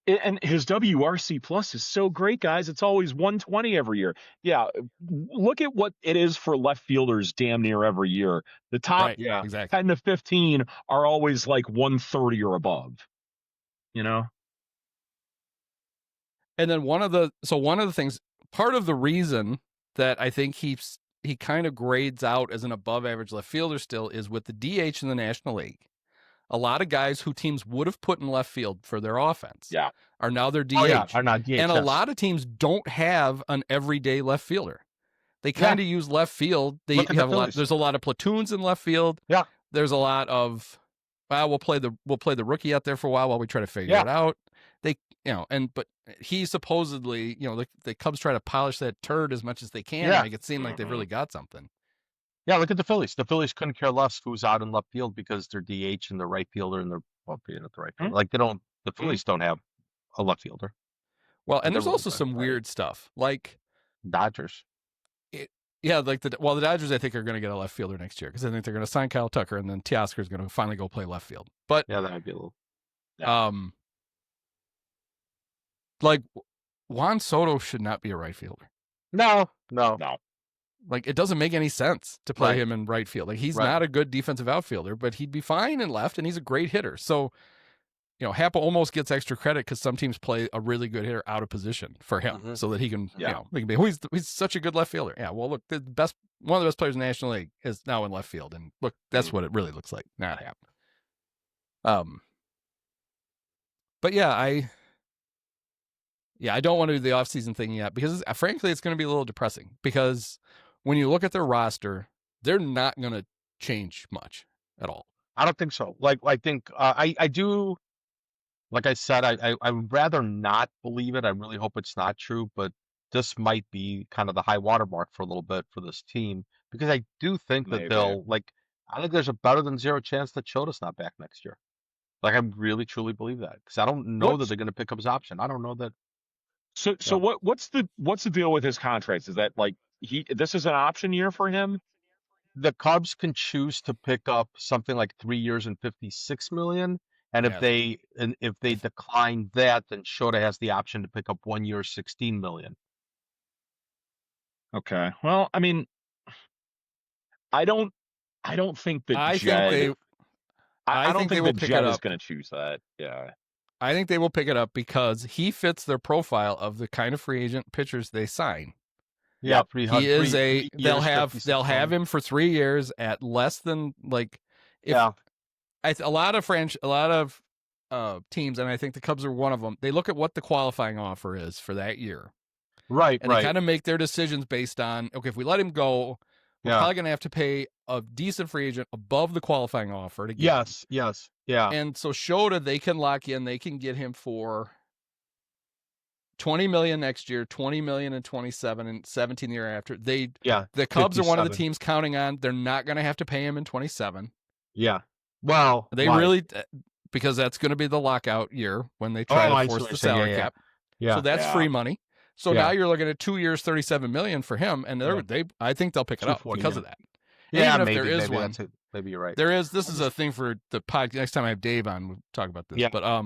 His WRC plus is so great, guys. It's always 120 every year. Yeah, look at what it is for left fielders damn near every year. The top 10 to 15 are always like 130 or above. And then one of the things, part of the reason that I think he kind of grades out as an above average left fielder still is with the DH in the National League. A lot of guys who teams would have put in left field for their offense are now their DH. Are not DH. And a lot of teams don't have an everyday left fielder. They kind of use left field. They have there's a lot of platoons in left field. Yeah. There's a lot of we'll play the rookie out there for a while we try to figure it out. But he supposedly, the Cubs try to polish that turd as much as they can and make it seem like they've really got something. Yeah, look at the Phillies. The Phillies couldn't care less who's out in left field because they're DH and the right fielder and they're being at the right field. Like the Phillies don't have a left fielder. Well, and there's also some weird stuff like Dodgers. The Dodgers I think are going to get a left fielder next year because I think they're going to sign Kyle Tucker and then Teoscar is going to finally go play left field. But that might be a little. Like Juan Soto should not be a right fielder. No. Like, it doesn't make any sense to play him in right field. Like, he's not a good defensive outfielder, but he'd be fine in left, and he's a great hitter. So, Happ almost gets extra credit because some teams play a really good hitter out of position for him so that he can, they can be, he's such a good left fielder. Yeah, well, look, one of the best players in the National League is now in left field, and look, that's what it really looks like, not Happ. But I don't want to do the offseason thing yet because, frankly, it's going to be a little depressing because when you look at their roster, they're not going to change much at all. I don't think so. Like, I think I do. Like I said, I would rather not believe it. I really hope it's not true, but this might be kind of the high watermark for a little bit for this team because I do think that I think there's a better than zero chance that Chota's not back next year. Like, I really truly believe that because I don't know that they're going to pick up his option. I don't know that. So what's the deal with his contracts? Is that like this is an option year for him? The Cubs can choose to pick up something like 3 years and $56 million, and if they decline that, then Shota has the option to pick up 1 year, $16 million. Okay. Well, I mean, I don't think the Jet. I don't think the Jet is going to choose that. Yeah. I think they will pick it up because he fits their profile of the kind of free agent pitchers they sign. Yeah, he is they'll years, have him for 3 years at less than like a lot of teams, and I think the Cubs are one of them. They look at what the qualifying offer is for that year, right? And they kind of make their decisions based on, okay, if we let him go, we're probably going to have to pay a decent free agent above the qualifying offer to get him. Yes, yeah. And so Shota, they can lock in. They can get him for $20 million next year, $20 million in 27 and 17 the year after. The Cubs 57. Are one of the teams counting on they're not going to have to pay him in 27. Yeah. Well, they really, because that's going to be the lockout year when they try to force the salary cap. Yeah. So that's free money. So now you're looking at 2 years, $37 million for him, and I think they'll pick it up because of that. Yeah, even if there is one, maybe you're right. There is. This is a thing for the podcast. Next time I have Dave on, we'll talk about this. Yeah. But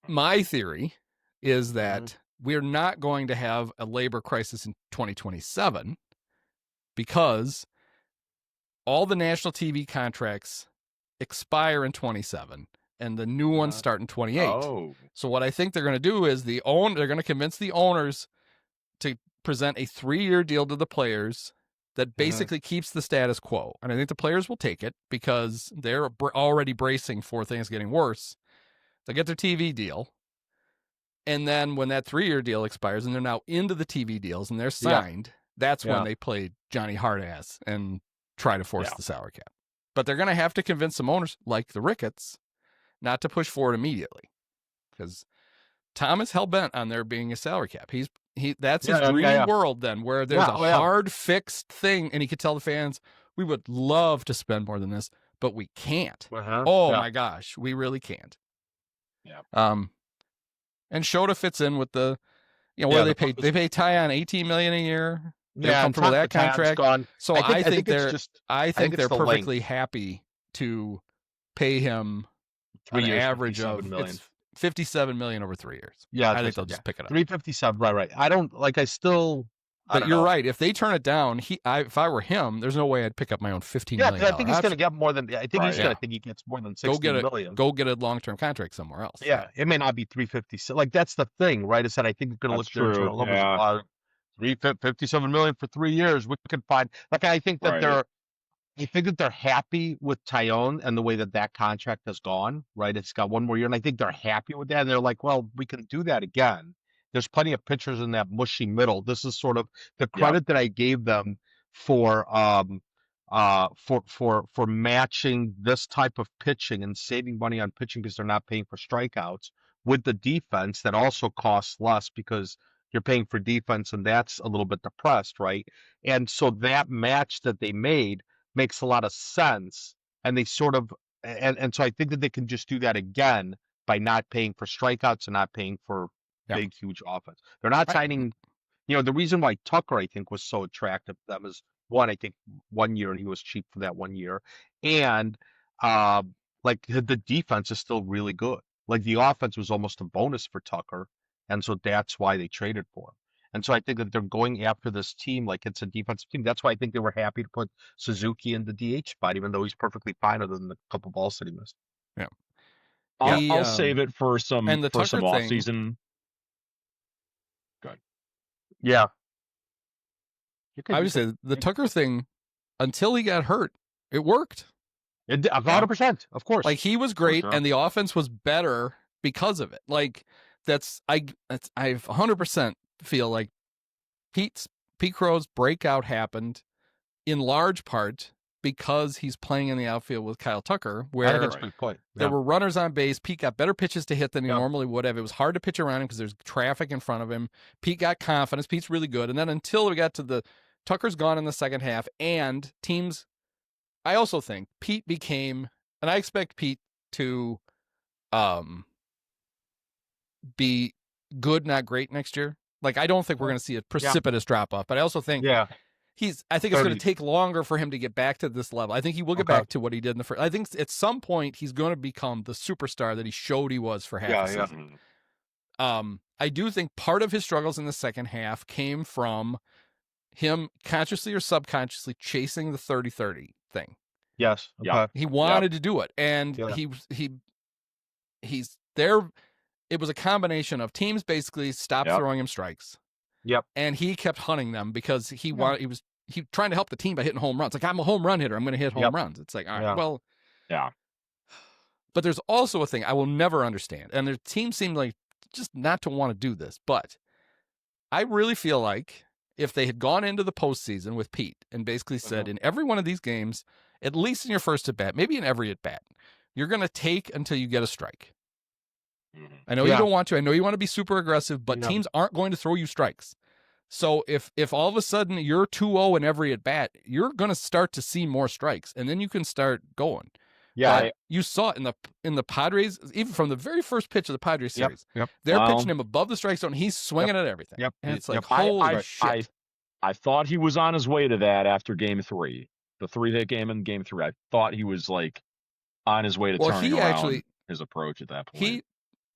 my theory is that we're not going to have a labor crisis in 2027 because all the national TV contracts expire in 27 and the new ones start in 28. Oh. So what I think they're going to do is they're going to convince the owners to present a 3-year deal to the players that basically keeps the status quo. And I think the players will take it because they're already bracing for things getting worse. They get their TV deal. And then when that 3-year deal expires and they're now into the TV deals and they're signed, that's when they play Johnny Hardass and try to force the salary cap. But they're going to have to convince some owners like the Ricketts not to push forward immediately because Tom is hell-bent on there being a salary cap. That's his dream world then, where there's a hard fixed thing, and he could tell the fans, we would love to spend more than this, but we can't. My gosh, we really can't. Yeah. And Shota fits in with the, where they pay Tyon $18 million a year. They're comfortable with that contract. So I think they're perfectly happy to pay him 3 years, an average of $57 million over 3 years. Yeah, I think they'll just pick it up. 357, right. I don't like. But you're right. If they turn it down, if I were him, there's no way I'd pick up my own $15 million. Yeah, I think he's going to get more than. I think he's going to think he gets more than $60 million. Go get a long-term contract somewhere else. Yeah, it may not be 350. Like that's the thing, right? Is that I think they're going to look at their numbers. 357 million for 3 years. We could find. Like I think that they're happy with Tyone and the way that contract has gone. Right, it's got one more year, and I think they're happy with that. And they're like, well, we can do that again. There's plenty of pitchers in that mushy middle. This is sort of the credit that I gave them for matching this type of pitching and saving money on pitching because they're not paying for strikeouts with the defense that also costs less because you're paying for defense and that's a little bit depressed, right? And so that match that they made makes a lot of sense. And they sort of and so I think that they can just do that again by not paying for strikeouts and not paying for big, huge offense. They're not signing, the reason why Tucker, I think, was so attractive to them is one, I think 1 year and he was cheap for that 1 year. And like the defense is still really good. Like the offense was almost a bonus for Tucker. And so that's why they traded for him. And so I think that they're going after this team like it's a defensive team. That's why I think they were happy to put Suzuki in the DH spot, even though he's perfectly fine other than the couple balls that he missed. Yeah. I'll save it for some offseason. Good. Yeah. I would say the Tucker thing, until he got hurt, it worked. 100%, of course. Like he was great, and the offense was better because of it. Like I 100% feel like Pete Crow's breakout happened in large part because he's playing in the outfield with Kyle Tucker, where that's a good point. There were runners on base. Pete got better pitches to hit than he normally would have. It was hard to pitch around him because there's traffic in front of him. Pete got confidence. Pete's really good. And then until we got to Tucker's gone in the second half, and teams, I also think Pete became, and I expect Pete to be good, not great next year. Like, I don't think we're going to see a precipitous drop off, but I also think I think it's going to take longer for him to get back to this level. I think he will get back to what he did in the first. I think at some point he's going to become the superstar that he showed he was for half the season. I do think part of his struggles in the second half came from him consciously or subconsciously chasing the 30-30 thing. Yes. Okay. He wanted to do it, and he he's there. It was a combination of teams basically stopped throwing him strikes. Yep. And he kept hunting them because he was trying to help the team by hitting home runs. Like, I'm a home run hitter. I'm going to hit home runs. It's like, all right, well, yeah. But there's also a thing I will never understand. And their team seemed like just not to want to do this. But I really feel like if they had gone into the postseason with Pete and basically said in every one of these games, at least in your first at bat, maybe in every at bat, you're going to take until you get a strike. I know you don't want to. I know you want to be super aggressive, but teams aren't going to throw you strikes. So if all of a sudden you're 2-0 in every at bat, you're going to start to see more strikes, and then you can start going. Yeah, you saw it in the Padres, even from the very first pitch of the Padres series. They're pitching him above the strike zone. He's swinging at everything. And it's like, holy shit. I thought he was on his way to that after Game 3, the 3-hit game in Game 3. I thought he was like on his way to turning around his approach at that point.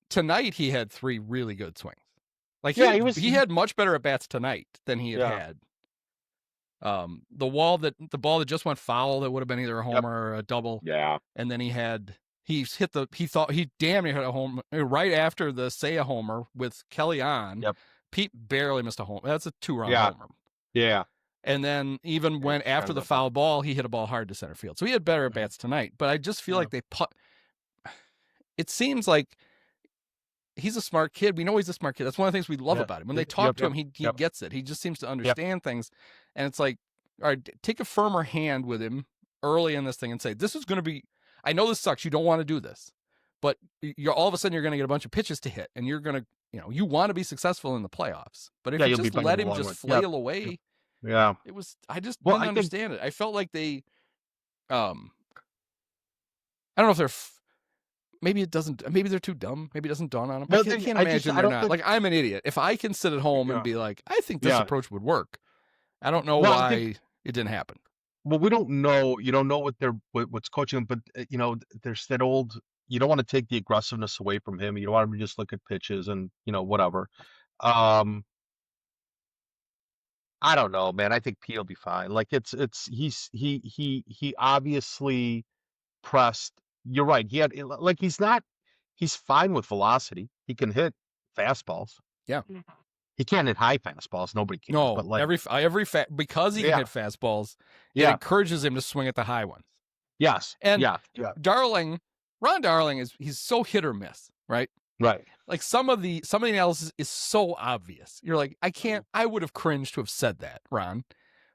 Tonight he had 3 really good swings. Like he had much better at bats tonight than he had. The ball that just went foul that would have been either a homer or a double. Yeah. And then he thought he damn near hit a home right after the Seiya homer with Kelly on. Pete barely missed a home. That's a 2-run homer. Yeah. And then even when after the foul ball, he hit a ball hard to center field. So he had better at bats tonight. But I just feel like it seems like he's a smart kid. We know he's a smart kid. That's one of the things we love about him. When they talk to him, he gets it. He just seems to understand things. And it's like, all right, take a firmer hand with him early in this thing and say, this is going to be, I know this sucks. You don't want to do this, but all of a sudden you're going to get a bunch of pitches to hit, and you're going to, you want to be successful in the playoffs. But if you just let him just flail away, it was, I just didn't understand it. I felt like they, I don't know if they're, maybe they're too dumb. Maybe it doesn't dawn on them. I can't imagine they're not. Like, I'm an idiot. If I can sit at home and be like, I think this approach would work. I don't know why it didn't happen. Well, we don't know. You don't know what's coaching them, but there's that old. You don't want to take the aggressiveness away from him. You don't want him to just look at pitches and whatever. I don't know, man. I think Pete will be fine. Like he obviously pressed. You're right. He's fine with velocity. He can hit fastballs. Yeah. He can't hit high fastballs. Nobody can. No, but like because he can hit fastballs, it encourages him to swing at the high ones. Yes. And Ron Darling he's so hit or miss, right? Right. Like some of the analysis is so obvious. You're like, I would have cringed to have said that, Ron.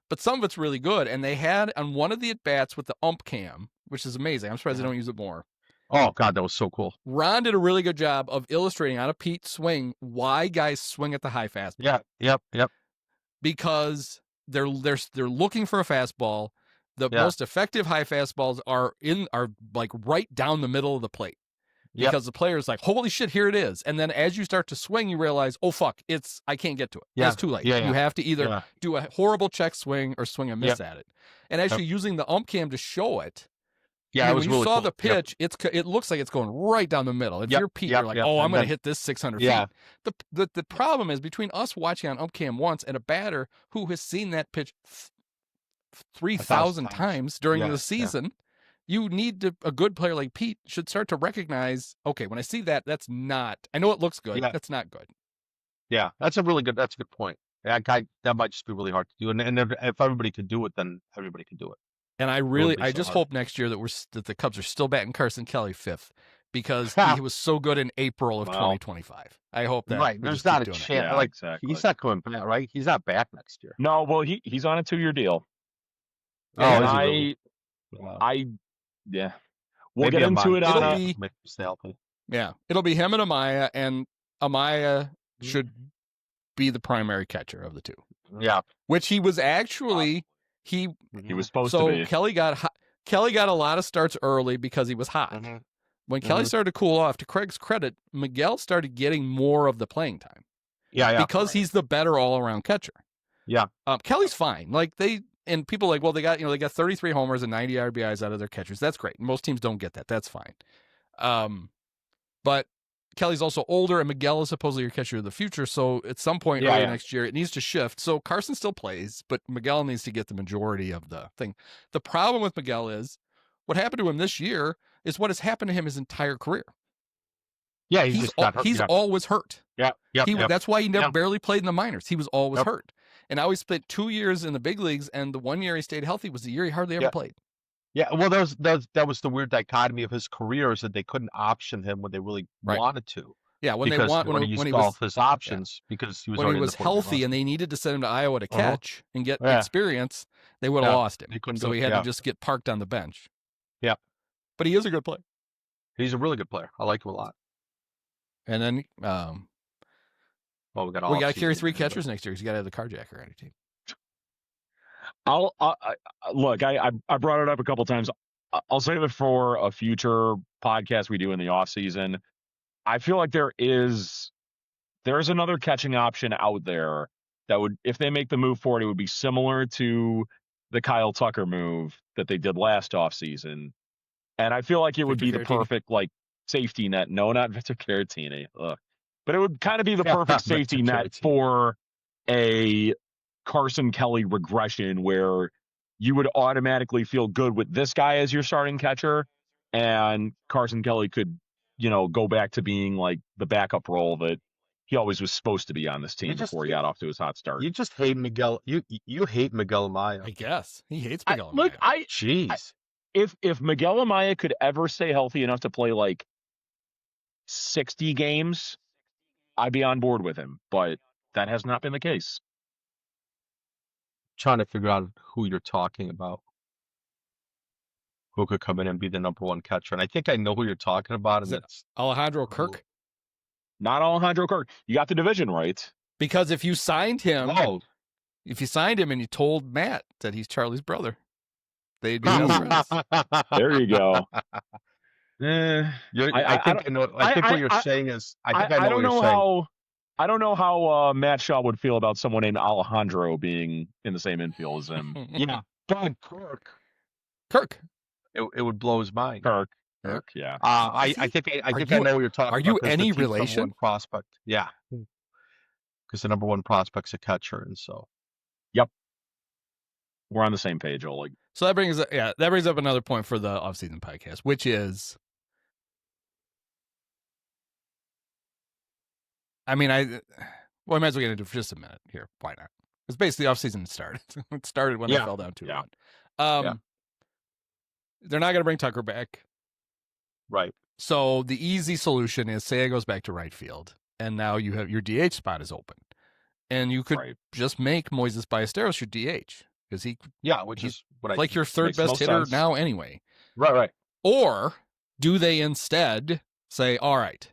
But some of it's really good. And they had on one of the at-bats with the ump cam, which is amazing. I'm surprised they don't use it more. Oh, God, that was so cool. Ron did a really good job of illustrating on a Pete swing why guys swing at the high fastball. Yep. Because they're looking for a fastball. The most effective high fastballs are like right down the middle of the plate. Because the player's like, holy shit, here it is. And then as you start to swing, you realize, oh, fuck, I can't get to it. It's too late. You have to either do a horrible check swing or swing a miss at it. And actually using the ump cam to show it. Yeah, when you saw the pitch, it looks like it's going right down the middle. If you're Pete, you're like, oh, I'm going to hit this 600 feet. The problem is between us watching on ump cam once and a batter who has seen that pitch 3,000 times during the season, you need a good player like Pete should start to recognize, okay, when I see that, that's not, I know it looks good. That's not good. Yeah, that's a good point. That might just be really hard to do. And if everybody could do it, then everybody can do it. And I just hope next year that the Cubs are still batting Carson Kelly 5th because he was so good in April of 2025. I hope that. Right. There's not a chance. Yeah, exactly. He's not coming back, right? He's not back next year. No, well, he's on a 2-year deal. Oh, and we'll get into it on it'll be him and Amaya, and Amaya should be the primary catcher of the two. Yeah. Which he was actually he was supposed to be. Kelly got a lot of starts early because he was hot. When Kelly started to cool off, to Craig's credit, Miguel started getting more of the playing time. Yeah. Because he's the better all-around catcher. Yeah. Kelly's fine. And people they got 33 homers and 90 RBIs out of their catchers. That's great. Most teams don't get that. That's fine. But Kelly's also older, and Miguel is supposedly your catcher of the future. So at some point early next year, it needs to shift. So Carson still plays, but Miguel needs to get the majority of the thing. The problem with Miguel is what happened to him this year is what has happened to him his entire career. Yeah, he just got hurt. He's always hurt. Yeah, That's why he barely played in the minors. He was always hurt. And now he spent 2 years in the big leagues, and the 1 year he stayed healthy was the year he hardly ever played. Yeah, well, that was the weird dichotomy of his career, is that they couldn't option him when they really wanted to. Yeah, when because when he he used was all of his options because he was when he already was in the 40 healthy and they needed to send him to Iowa to catch and get experience, they would have lost him. So he had to just get parked on the bench. Yeah, but he is a good player. He's a really good player. I like him a lot. And then, we got to carry 3 catchers next year. He's got to have the carjacker on your team. Look. I brought it up a couple times. I'll save it for a future podcast we do in the off season. I feel like there's another catching option out there that would, if they make the move for it, it would be similar to the Kyle Tucker move that they did last offseason. And I feel like it would be the perfect safety net. No, not Victor Caratini. But it would kind of be the perfect safety net for a Carson Kelly regression where you would automatically feel good with this guy as your starting catcher, and Carson Kelly could, go back to being like the backup role that he always was supposed to be on this team before he got off to his hot start. You just hate Miguel. You hate Miguel Amaya. I guess he hates Miguel Amaya. Jeez. If Miguel Amaya could ever stay healthy enough to play 60 games, I'd be on board with him. But that has not been the case. Trying to figure out who you're talking about. Who could come in and be the number 1 catcher. And I think I know who you're talking about. Is it Alejandro Kirk? Not Alejandro Kirk. You got the division right. Because if you signed him, and you told Matt that he's Charlie's brother, they'd be friends. There you go. I think what you're saying is, I don't know how Matt Shaw would feel about someone named Alejandro being in the same infield as him. Yeah, but Kirk. It would blow his mind. Kirk, yeah. I think I know what you're talking about. Are you any relation? Number 1 prospect. Yeah. Because the number 1 prospect's a catcher, and so. Yep. We're on the same page, Oleg. So that brings up another point for the offseason podcast, which is, I might as well get into it for just a minute here. Why not? It's basically offseason started. It started when they fell down 2-1. They're not going to bring Tucker back. Right. So the easy solution is Seiya goes back to right field, and now you have your DH spot is open. And you could just make Moises Ballesteros your DH. Because which is what like your third best hitter now anyway. Right. Or do they instead say, all right,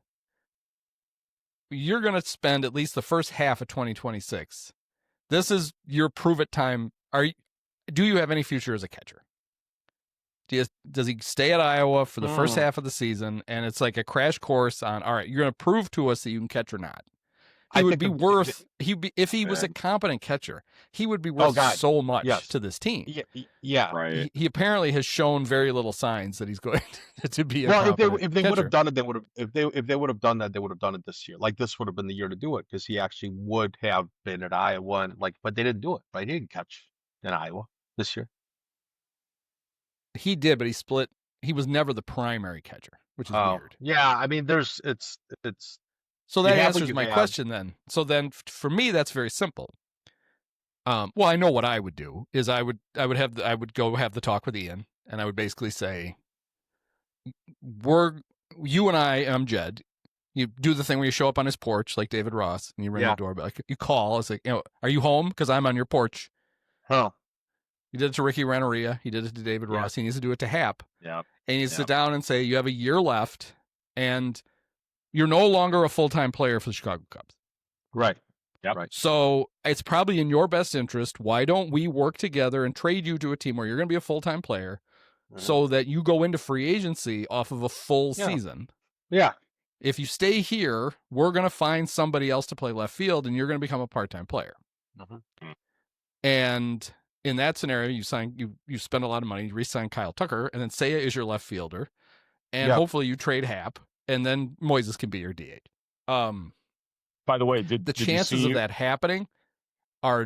you're going to spend at least the first half of 2026. This is your prove it time. Do you have any future as a catcher? Does he stay at Iowa for the first half of the season? And it's like a crash course on, all right, you're going to prove to us that you can catch or not. If he was a competent catcher, he would be worth so much to this team. Yeah. Right. He apparently has shown very little signs that he's going to be a competent if they catcher. would have done it, if they would have done that, they would have done it this year. Like this would have been the year to do it, because he actually would have been at Iowa, and but they didn't do it. Right? He didn't catch in Iowa this year. He did, but he split. He was never the primary catcher, which is weird. Yeah, I mean, it's. So that answers my question then. So then for me, that's very simple. Well, I know what I would do is I would go have the talk with Ian, and I would basically say, you and I, Jed, you do the thing where you show up on his porch like David Ross, and you ring the doorbell. You call. It's like, are you home? Because I'm on your porch. Huh. He did it to Ricky Renneria. He did it to David Ross. He needs to do it to Hap. Yeah. And you sit down and say, you have a year left, and you're no longer a full-time player for the Chicago Cubs. Right. Yep. Right. So it's probably in your best interest. Why don't we work together and trade you to a team where you're going to be a full-time player so that you go into free agency off of a full season? Yeah. If you stay here, we're going to find somebody else to play left field, and you're going to become a part-time player. Mm-hmm. And in that scenario, you spend a lot of money, you re-sign Kyle Tucker, and then Seiya is your left fielder, and hopefully you trade Hap, and then Moises can be your DH. By the way, the chances of that happening are,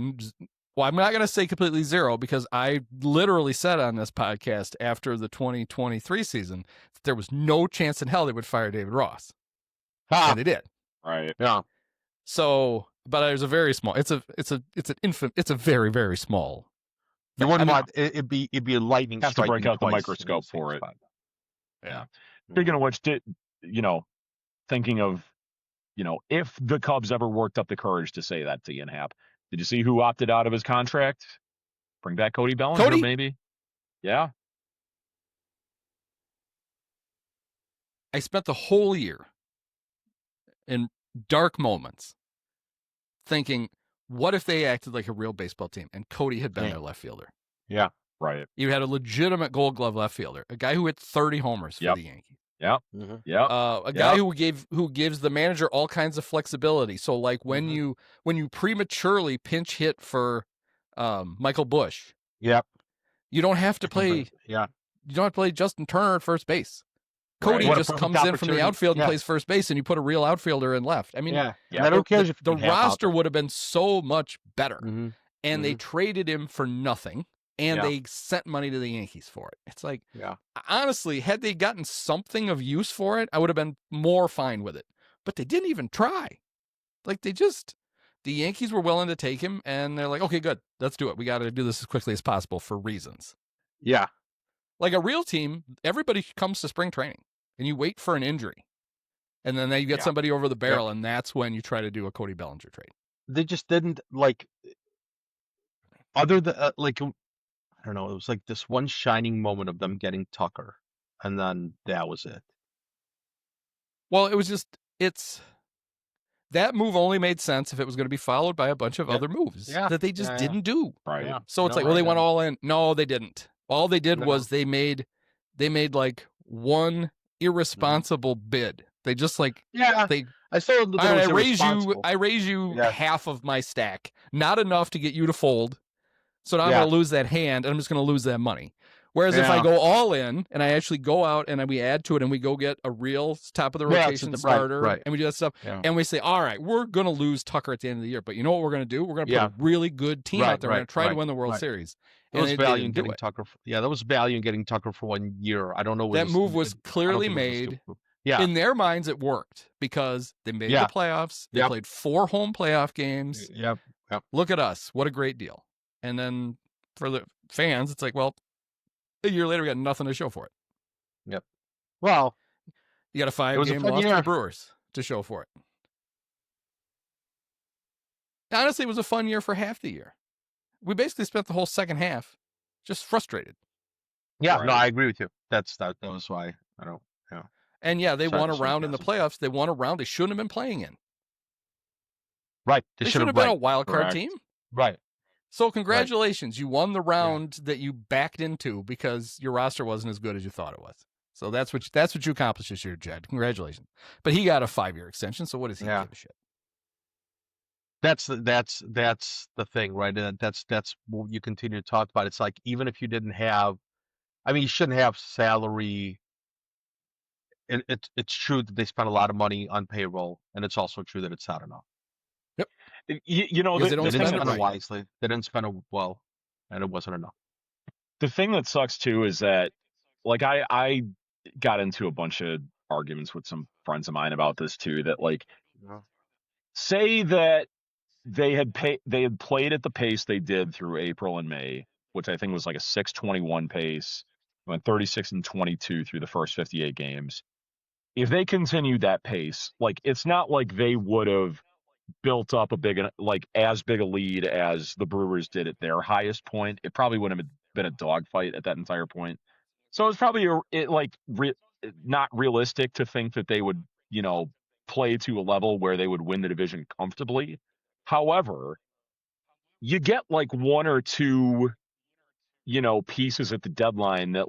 well, I'm not going to say completely zero, because I literally said on this podcast after the 2023 season that there was no chance in hell they would fire David Ross. and they did. Right. Yeah. So, but there's a very small. It's a very, very small. You wouldn't want it'd be a lightning Have to strike. break out the twice microscope in the for same it. spot. Yeah. Speaking of which, thinking of, if the Cubs ever worked up the courage to say that to Ian Happ, did you see who opted out of his contract? Bring back Cody Bellinger, maybe? Yeah. I spent the whole year in dark moments thinking, what if they acted like a real baseball team and Cody had been their left fielder? Yeah. Right. You had a legitimate Gold Glove left fielder, a guy who hit 30 homers for the Yankees. Yep. Mm-hmm. Yep. A guy who gives the manager all kinds of flexibility. So like when you prematurely pinch hit for Michael Bush, yep, you don't have to play you don't have to play Justin Turner at first base. Cody just comes in from the outfield and plays first base, and you put a real outfielder in left. I mean, who cares if the roster would have been so much better. Mm-hmm. And they traded him for nothing, and they sent money to the Yankees for it. It's like, honestly, had they gotten something of use for it, I would have been more fine with it. But they didn't even try. Like, the Yankees were willing to take him, and they're like, okay, good, let's do it. We got to do this as quickly as possible for reasons. Yeah. Like a real team, everybody comes to spring training, and you wait for an injury. And then you get somebody over the barrel, and that's when you try to do a Cody Bellinger trade. They just didn't, other than, I don't know, it was like this one shining moment of them getting Tucker, and then that was it. Well, it was just, that move only made sense if it was going to be followed by a bunch of other moves that they just didn't do. Right. Yeah. So it's they went all in. No, they didn't. All they did was they made like one irresponsible bid. They just I raise you half of my stack, not enough to get you to fold. So now I'm going to lose that hand, and I'm just going to lose that money. Whereas if I go all in and I actually go out and we add to it and we go get a real top of the rotation starter and we do that stuff and we say, all right, we're going to lose Tucker at the end of the year, but you know what we're going to do? We're going to put a really good team out there. We're going to try to win the World Series. There was value in getting Tucker. There was value in getting Tucker for 1 year. I don't know. That move was clearly made. In their minds, it worked because they made the playoffs. They played 4 home playoff games. Yep. Look at us. What a great deal. And then for the fans, it's like, well, a year later, we got nothing to show for it. Yep. Well, you got a 5-game loss to the Brewers to show for it. Honestly, it was a fun year for half the year. We basically spent the whole second half just frustrated. Yeah, no, I agree with you. That was why I don't. Yeah. And they won a round in the playoffs. They won a round they shouldn't have been playing in. Right. They should have been a wild card team. Right. So congratulations, you won the round that you backed into because your roster wasn't as good as you thought it was. So that's what you accomplished this year, Jed. Congratulations. But he got a 5-year extension, so what does he give a shit? That's the thing, right? And that's what you continue to talk about. It's like, even if you didn't have, you shouldn't have salary. And it's true that they spent a lot of money on payroll, and it's also true that it's not enough. Yep. They didn't spend it wisely. They didn't spend it well, and it wasn't enough. The thing that sucks too is that, I got into a bunch of arguments with some friends of mine about this too. That say that they had played at the pace they did through April and May, which I think was like a 6.21 pace, went 36-22 through the first 58 games. If they continued that pace, it's not like they would have built up as big a lead as the Brewers did at their highest point. It probably wouldn't have been a dogfight at that entire point. So it's probably not realistic to think that they would, play to a level where they would win the division comfortably. However, you get 1 or 2, pieces at the deadline that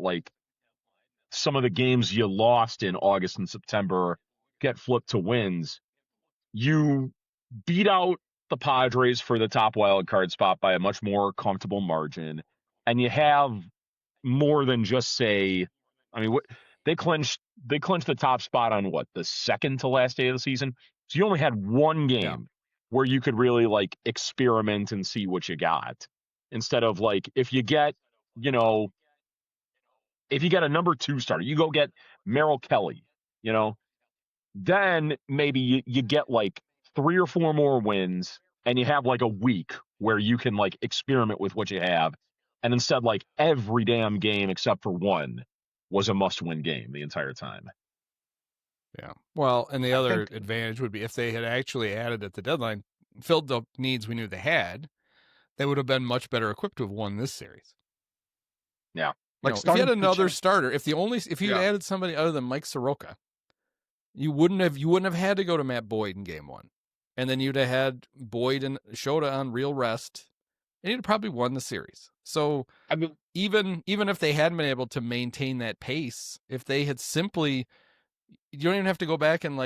some of the games you lost in August and September get flipped to wins. You beat out the Padres for the top wild card spot by a much more comfortable margin, and you have more than just say, they clinched the top spot on the second to last day of the season. So you only had 1 game where you could really experiment and see what you got, instead of if you get a number 2 starter, you go get Merrill Kelly, then maybe you get like 3 or 4 more wins, and you have like a week where you can like experiment with what you have. And instead, like every damn game except for one was a must-win game the entire time. Yeah. Well, and the other advantage would be if they had actually added at the deadline, filled the needs we knew they had, they would have been much better equipped to have won this series. Yeah. Like if you had another starter, if you added somebody other than Mike Soroka, you wouldn't have had to go to Matt Boyd in game 1. And then you'd have had Boyd and Shota on real rest, and you'd have probably won the series. So I mean, even if they hadn't been able to maintain that pace, if they had simply, you don't even have to go back and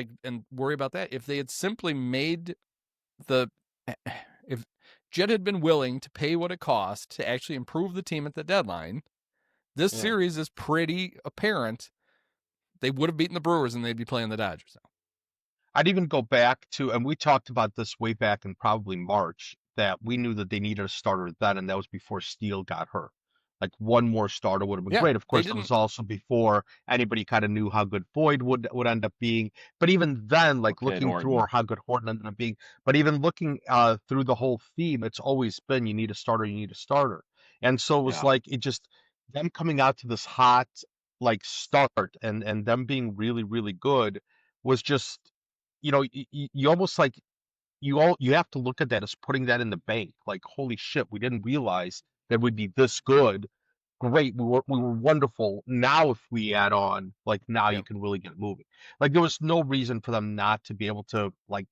worry about that. If they had simply made if Jet had been willing to pay what it cost to actually improve the team at the deadline, this series is pretty apparent. They would have beaten the Brewers and they'd be playing the Dodgers now. I'd even go back to, and we talked about this way back in probably March, that we knew that they needed a starter then, and that was before Steele got hurt. Like one more starter would have been great. Of course, it was also before anybody kind of knew how good Boyd would end up being. But even then, like looking through, or how good Horton ended up being, but even looking through the whole theme, it's always been you need a starter, you need a starter. And so it was like it just them coming out to this hot like start and them being really, really good was just, you know, you almost like you have to look at that as putting that in the bank. Like, holy shit, we didn't realize that we'd be this good. Great, we were wonderful. Now if we add on, like now you can really get moving. Like there was no reason for them not to be able to like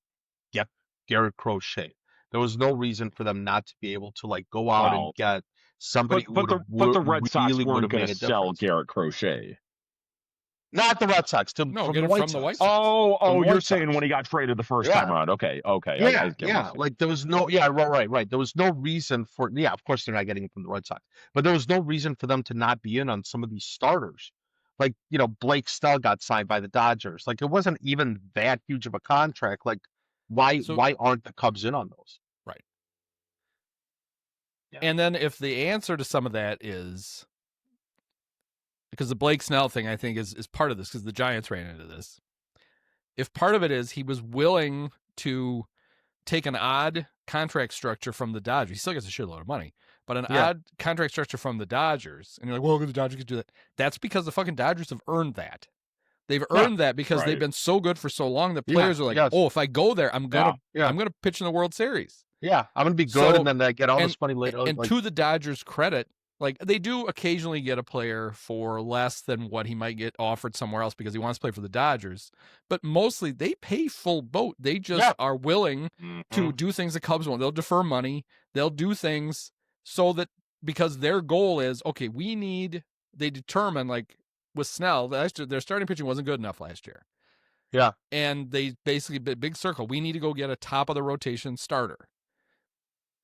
get Garrett Crochet. There was no reason for them not to be able to like go out and get somebody but the Red Sox weren't going to sell Garrett Crochet. Not the Red Sox. Get it from the White Sox. Oh, you're saying when he got traded the first time around. Okay. Yeah. Like there was no, right. There was no reason for, of course they're not getting it from the Red Sox, but there was no reason for them to not be in on some of these starters. Like, you know, Blake Snell got signed by the Dodgers. Like it wasn't even that huge of a contract. Like why aren't the Cubs in on those? Right. Yeah. And then if the answer to some of that is, because the Blake Snell thing, I think, is part of this, because the Giants ran into this. If part of it is he was willing to take an odd contract structure from the Dodgers, he still gets a shitload of money, but an odd contract structure from the Dodgers, and you're like, well, the Dodgers could do that. That's because the fucking Dodgers have earned that. They've earned that because they've been so good for so long that players are like, oh, if I go there, I'm gonna pitch in the World Series. Yeah, I'm gonna be good, and then I get all this money later. And to the Dodgers' credit, like they do occasionally get a player for less than what he might get offered somewhere else because he wants to play for the Dodgers. But mostly they pay full boat. They just are willing to do things the Cubs want. They'll defer money. They'll do things so that, because their goal is, okay, they determine, like with Snell, their starting pitching wasn't good enough last year. Yeah. And they basically, big circle, we need to go get a top of the rotation starter.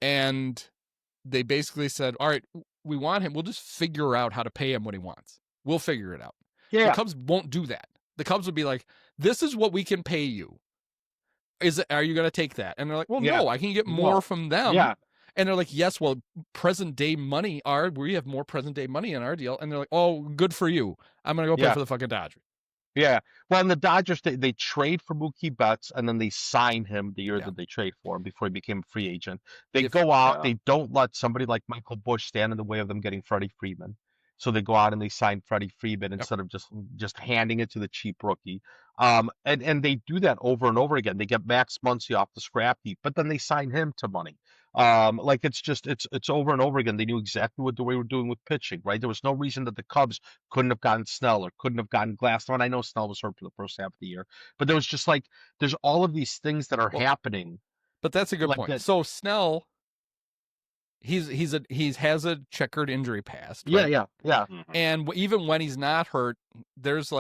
And they basically said, all right, we want him. We'll just figure out how to pay him what he wants. We'll figure it out. Yeah. The Cubs won't do that. The Cubs would be like, this is what we can pay you. Are you going to take that? And they're like, well, no, I can get more from them. Yeah. And they're like, yes, well, present day money, we have more present day money in our deal. And they're like, oh, good for you. I'm going to go play for the fucking Dodgers. Yeah. Well, and the Dodgers, they trade for Mookie Betts, and then they sign him the year that they trade for him before he became a free agent. They go out, they don't let somebody like Michael Busch stand in the way of them getting Freddie Freeman. So they go out and they sign Freddie Freeman instead of just handing it to the cheap rookie. And they do that over and over again. They get Max Muncy off the scrap heap, but then they sign him to money. Like it's over and over again. They knew exactly what they were doing with pitching, right? There was no reason that the Cubs couldn't have gotten Snell or couldn't have gotten Glass. And I know Snell was hurt for the first half of the year, but there was just like, there's all of these things that are happening. But that's a good point. So Snell, he has a checkered injury past. Right? Yeah. Mm-hmm. And even when he's not hurt, there's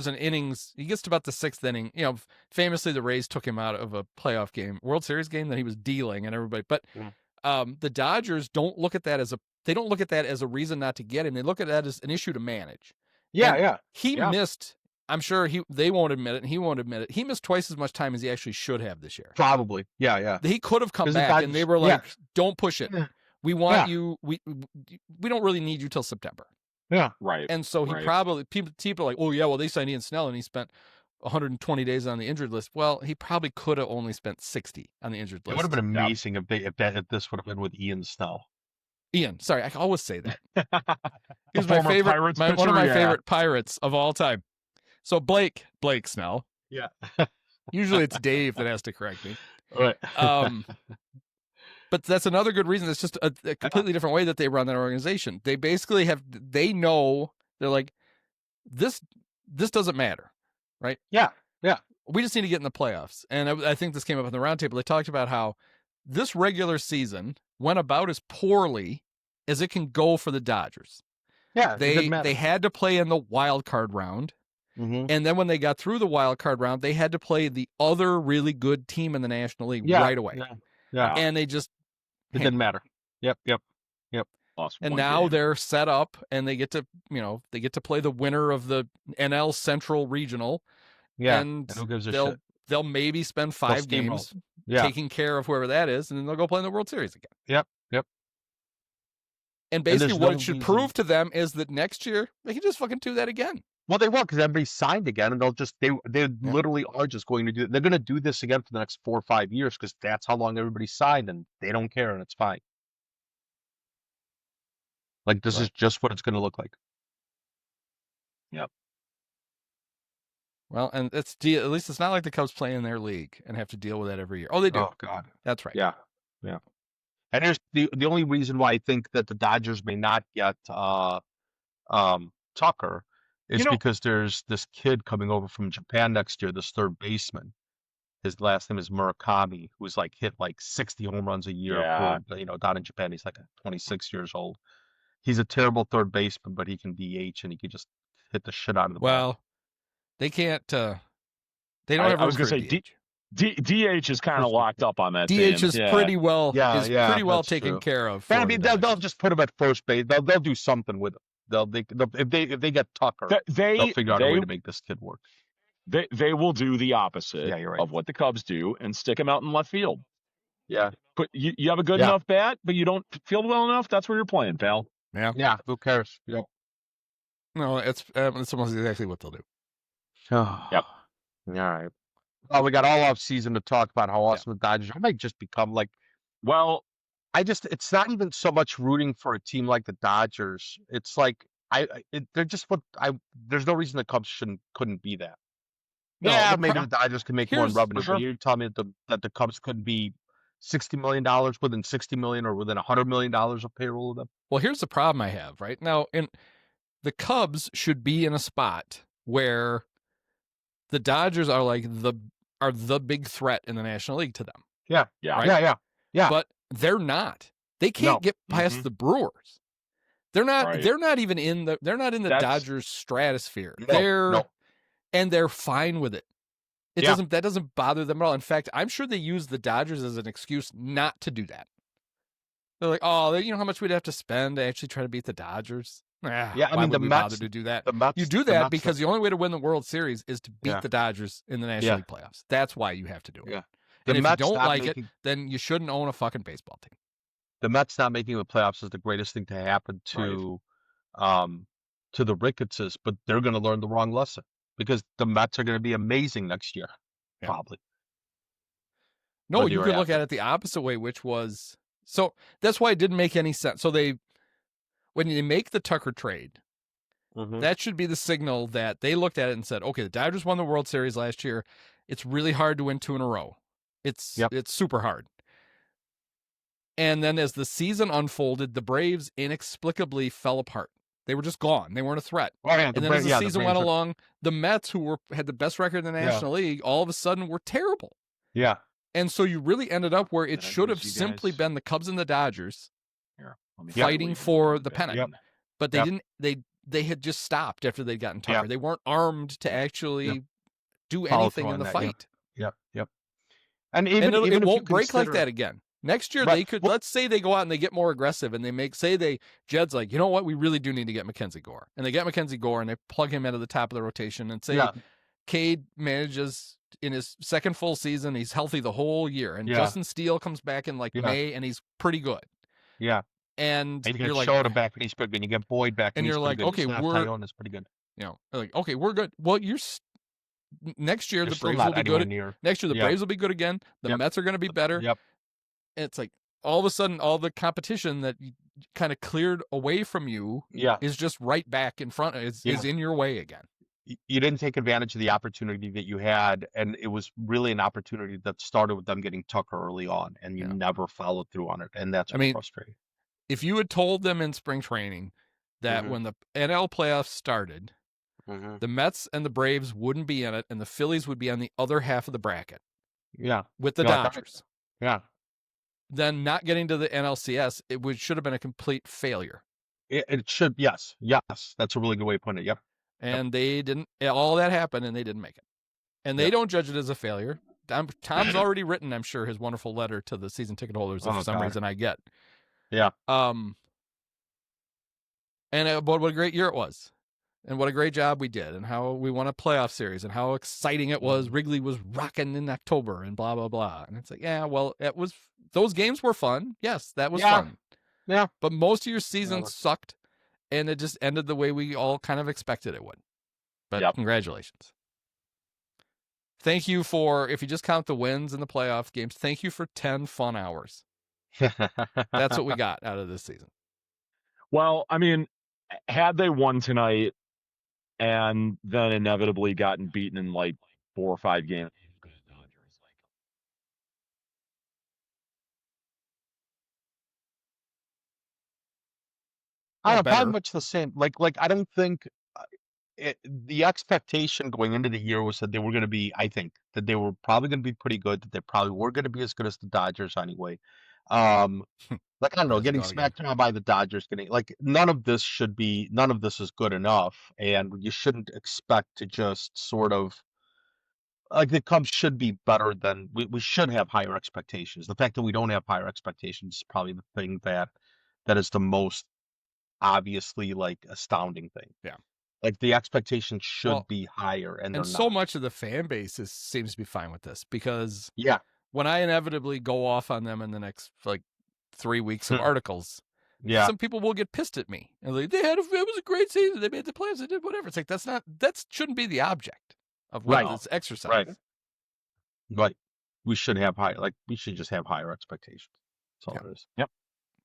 an innings, he gets to about the 6th inning. You know, famously the Rays took him out of a playoff game, World Series game, that he was dealing and everybody. But the Dodgers don't look at that as a reason not to get him. They look at that as an issue to manage. He missed. I'm sure they won't admit it, and he won't admit it. He missed twice as much time as he actually should have this year. Probably. Yeah. He could have come back, and they were like, "Don't push it. We want you. We don't really need you till September." Yeah. Right. And so he probably, people are like, oh yeah, well they signed Ian Snell and he spent, 120 days on the injured list. Well, he probably could have only spent 60 on the injured It list. would have been amazing if this would have been with Ian Snell. Ian, sorry, I always say that. He was The my former favorite, Pirates one of pitcher, my yeah. favorite Pirates of all time. So Blake Snell. Yeah. Usually it's Dave that has to correct me. Right. But that's another good reason. It's just a completely different way that they run their organization. They basically they know, they're like, this doesn't matter, right? Yeah. Yeah. We just need to get in the playoffs. And I think this came up in the roundtable. They talked about how this regular season went about as poorly as it can go for the Dodgers. Yeah. They had to play in the wild card round. Mm-hmm. And then when they got through the wild card round, they had to play the other really good team in the National League right away. Yeah. And they just It didn't matter. Yep. And now they're set up, and they get to play the winner of the NL Central Regional. Yeah. And who gives a shit? They'll maybe spend 5 games taking care of whoever that is, and then they'll go play in the World Series again. Yep. And basically what it should prove to them is that next year they can just fucking do that again. Well, they won't, because everybody's signed again, and they literally are just going to do it. They're going to do this again for the next 4 or 5 years, because that's how long everybody's signed, and they don't care, and it's fine. Like, this is just what it's going to look like. Yep. Well, and at least it's not like the Cubs play in their league and have to deal with that every year. Oh, they do. Oh, God. That's right. Yeah. And here's the only reason why I think that the Dodgers may not get Tucker is because there's this kid coming over from Japan next year, this third baseman. His last name is Murakami, who's like hit like 60 home runs a year. Yeah. Down in Japan, he's like 26 years old. He's a terrible third baseman, but he can DH and he can just hit the shit out of the ball. Well, they can't. They don't have. I was going to say DH is kind of locked up on that. DH is pretty well. Pretty well taken true. care of. But I mean, they'll just put him at first base. They'll do something with him. If they get Tucker, they'll figure out a way to make this kid work. They will do the opposite of what the Cubs do and stick him out in left field. Yeah. But you have a good enough bat, but you don't field well enough. That's where you're playing, pal. Yeah. Yeah. Who cares? Yep. No, it's almost exactly what they'll do. Yep. All right. Well, we got all off season to talk about how awesome the Dodgers. I might just become like, well, it's not even so much rooting for a team like the Dodgers. It's like they're just there's no reason the Cubs couldn't be that. No, maybe the Dodgers can make more in revenue. But you're telling me that the Cubs couldn't be $60 million, within $60 million, or within $100 million of payroll of them? Well, here's the problem I have right now. And the Cubs should be in a spot where the Dodgers are like the big threat in the National League to them. Yeah. Right? Yeah. But they're not. They can't get past the Brewers. They're not. Right. They're not even in the. They're not in the Dodgers stratosphere. No. And they're fine with it. That doesn't bother them at all. In fact, I'm sure they use the Dodgers as an excuse not to do that. They're like, oh, you know how much we'd have to spend to actually try to beat the Dodgers? I mean, the Mets bother to do that. You do that because the only way to win the World Series is to beat the Dodgers in the National League playoffs. That's why you have to do it. Yeah. And if you don't like it, then you shouldn't own a fucking baseball team. The Mets not making the playoffs is the greatest thing to happen to the Ricketts, but they're going to learn the wrong lesson, because the Mets are going to be amazing next year, probably. No, you could look at it the opposite way, which was that's why it didn't make any sense. So when you make the Tucker trade, that should be the signal that they looked at it and said, okay, the Dodgers won the World Series last year. It's really hard to win 2 in a row. It's super hard. And then as the season unfolded, the Braves inexplicably fell apart. They were just gone. They weren't a threat. And then as the season went along, the Mets, who had the best record in the National League, all of a sudden were terrible. Yeah. And so you really ended up where it should have simply been the Cubs and the Dodgers fighting for the pennant. But they didn't. They had just stopped after they'd gotten Tucker. They weren't armed to actually do anything in the fight. Yep. And even it won't break like that again. Next year they could. Let's say they go out and they get more aggressive and Jed's like, you know what, we really do need to get Mackenzie Gore, and they get Mackenzie Gore and they plug him into the top of the rotation, and say Cade manages in his second full season, he's healthy the whole year, and Justin Steele comes back in May and he's pretty good. Yeah. And you get Shota back and he's pretty good. You get Boyd back and you're like, okay, we're pretty good. okay, we're good. Well, next year They're the still Braves not will be anywhere good. near. Next year the Yeah. Braves will be good again. The Yep. Mets are going to be better. Yep. And it's like all of a sudden, all the competition that kind of cleared away from you is just right back in front. Is in your way again. You didn't take advantage of the opportunity that you had, and it was really an opportunity that started with them getting Tucker early on, and you never followed through on it, and that's frustrating. If you had told them in spring training that when the NL playoffs started, the Mets and the Braves wouldn't be in it, and the Phillies would be on the other half of the bracket. Yeah. With the Dodgers. Yeah. Then not getting to the NLCS, should have been a complete failure. It should, yes. That's a really good way of putting it. Yep. And they didn't. All that happened, and they didn't make it. And they don't judge it as a failure. Tom's already written, I'm sure, his wonderful letter to the season ticket holders that for some reason I get. Yeah. And what a great year it was. And what a great job we did, and how we won a playoff series, and how exciting it was. Wrigley was rocking in October, and blah, blah, blah. And it's like, yeah, well, those games were fun. Yes, that was fun. Yeah. But most of your season sucked, and it just ended the way we all kind of expected it would. But congratulations. Thank you for, if you just count the wins in the playoff games, thank you for 10 fun hours. That's what we got out of this season. Well, I mean, had they won tonight and then inevitably gotten beaten in like 4 or 5 games, probably much the same. Like I don't think the expectation going into the year was that they were going to be. I think that they were probably going to be pretty good. That they probably were going to be as good as the Dodgers anyway. Like I don't know, getting smacked around by the Dodgers, none of this is good enough, and you shouldn't expect to just sort of like the Cubs should be better than we should have higher expectations. The fact that we don't have higher expectations is probably the thing that is the most obviously astounding thing. Yeah. Like the expectations should be higher, and they're so not. much of the fan base seems to be fine with this, because when I inevitably go off on them in the next 3 weeks of articles, some people will get pissed at me and it was a great season. They made the playoffs. They did whatever. It's like that shouldn't be the object of what this exercise. Right. We should have we should just have higher expectations. That's all it is.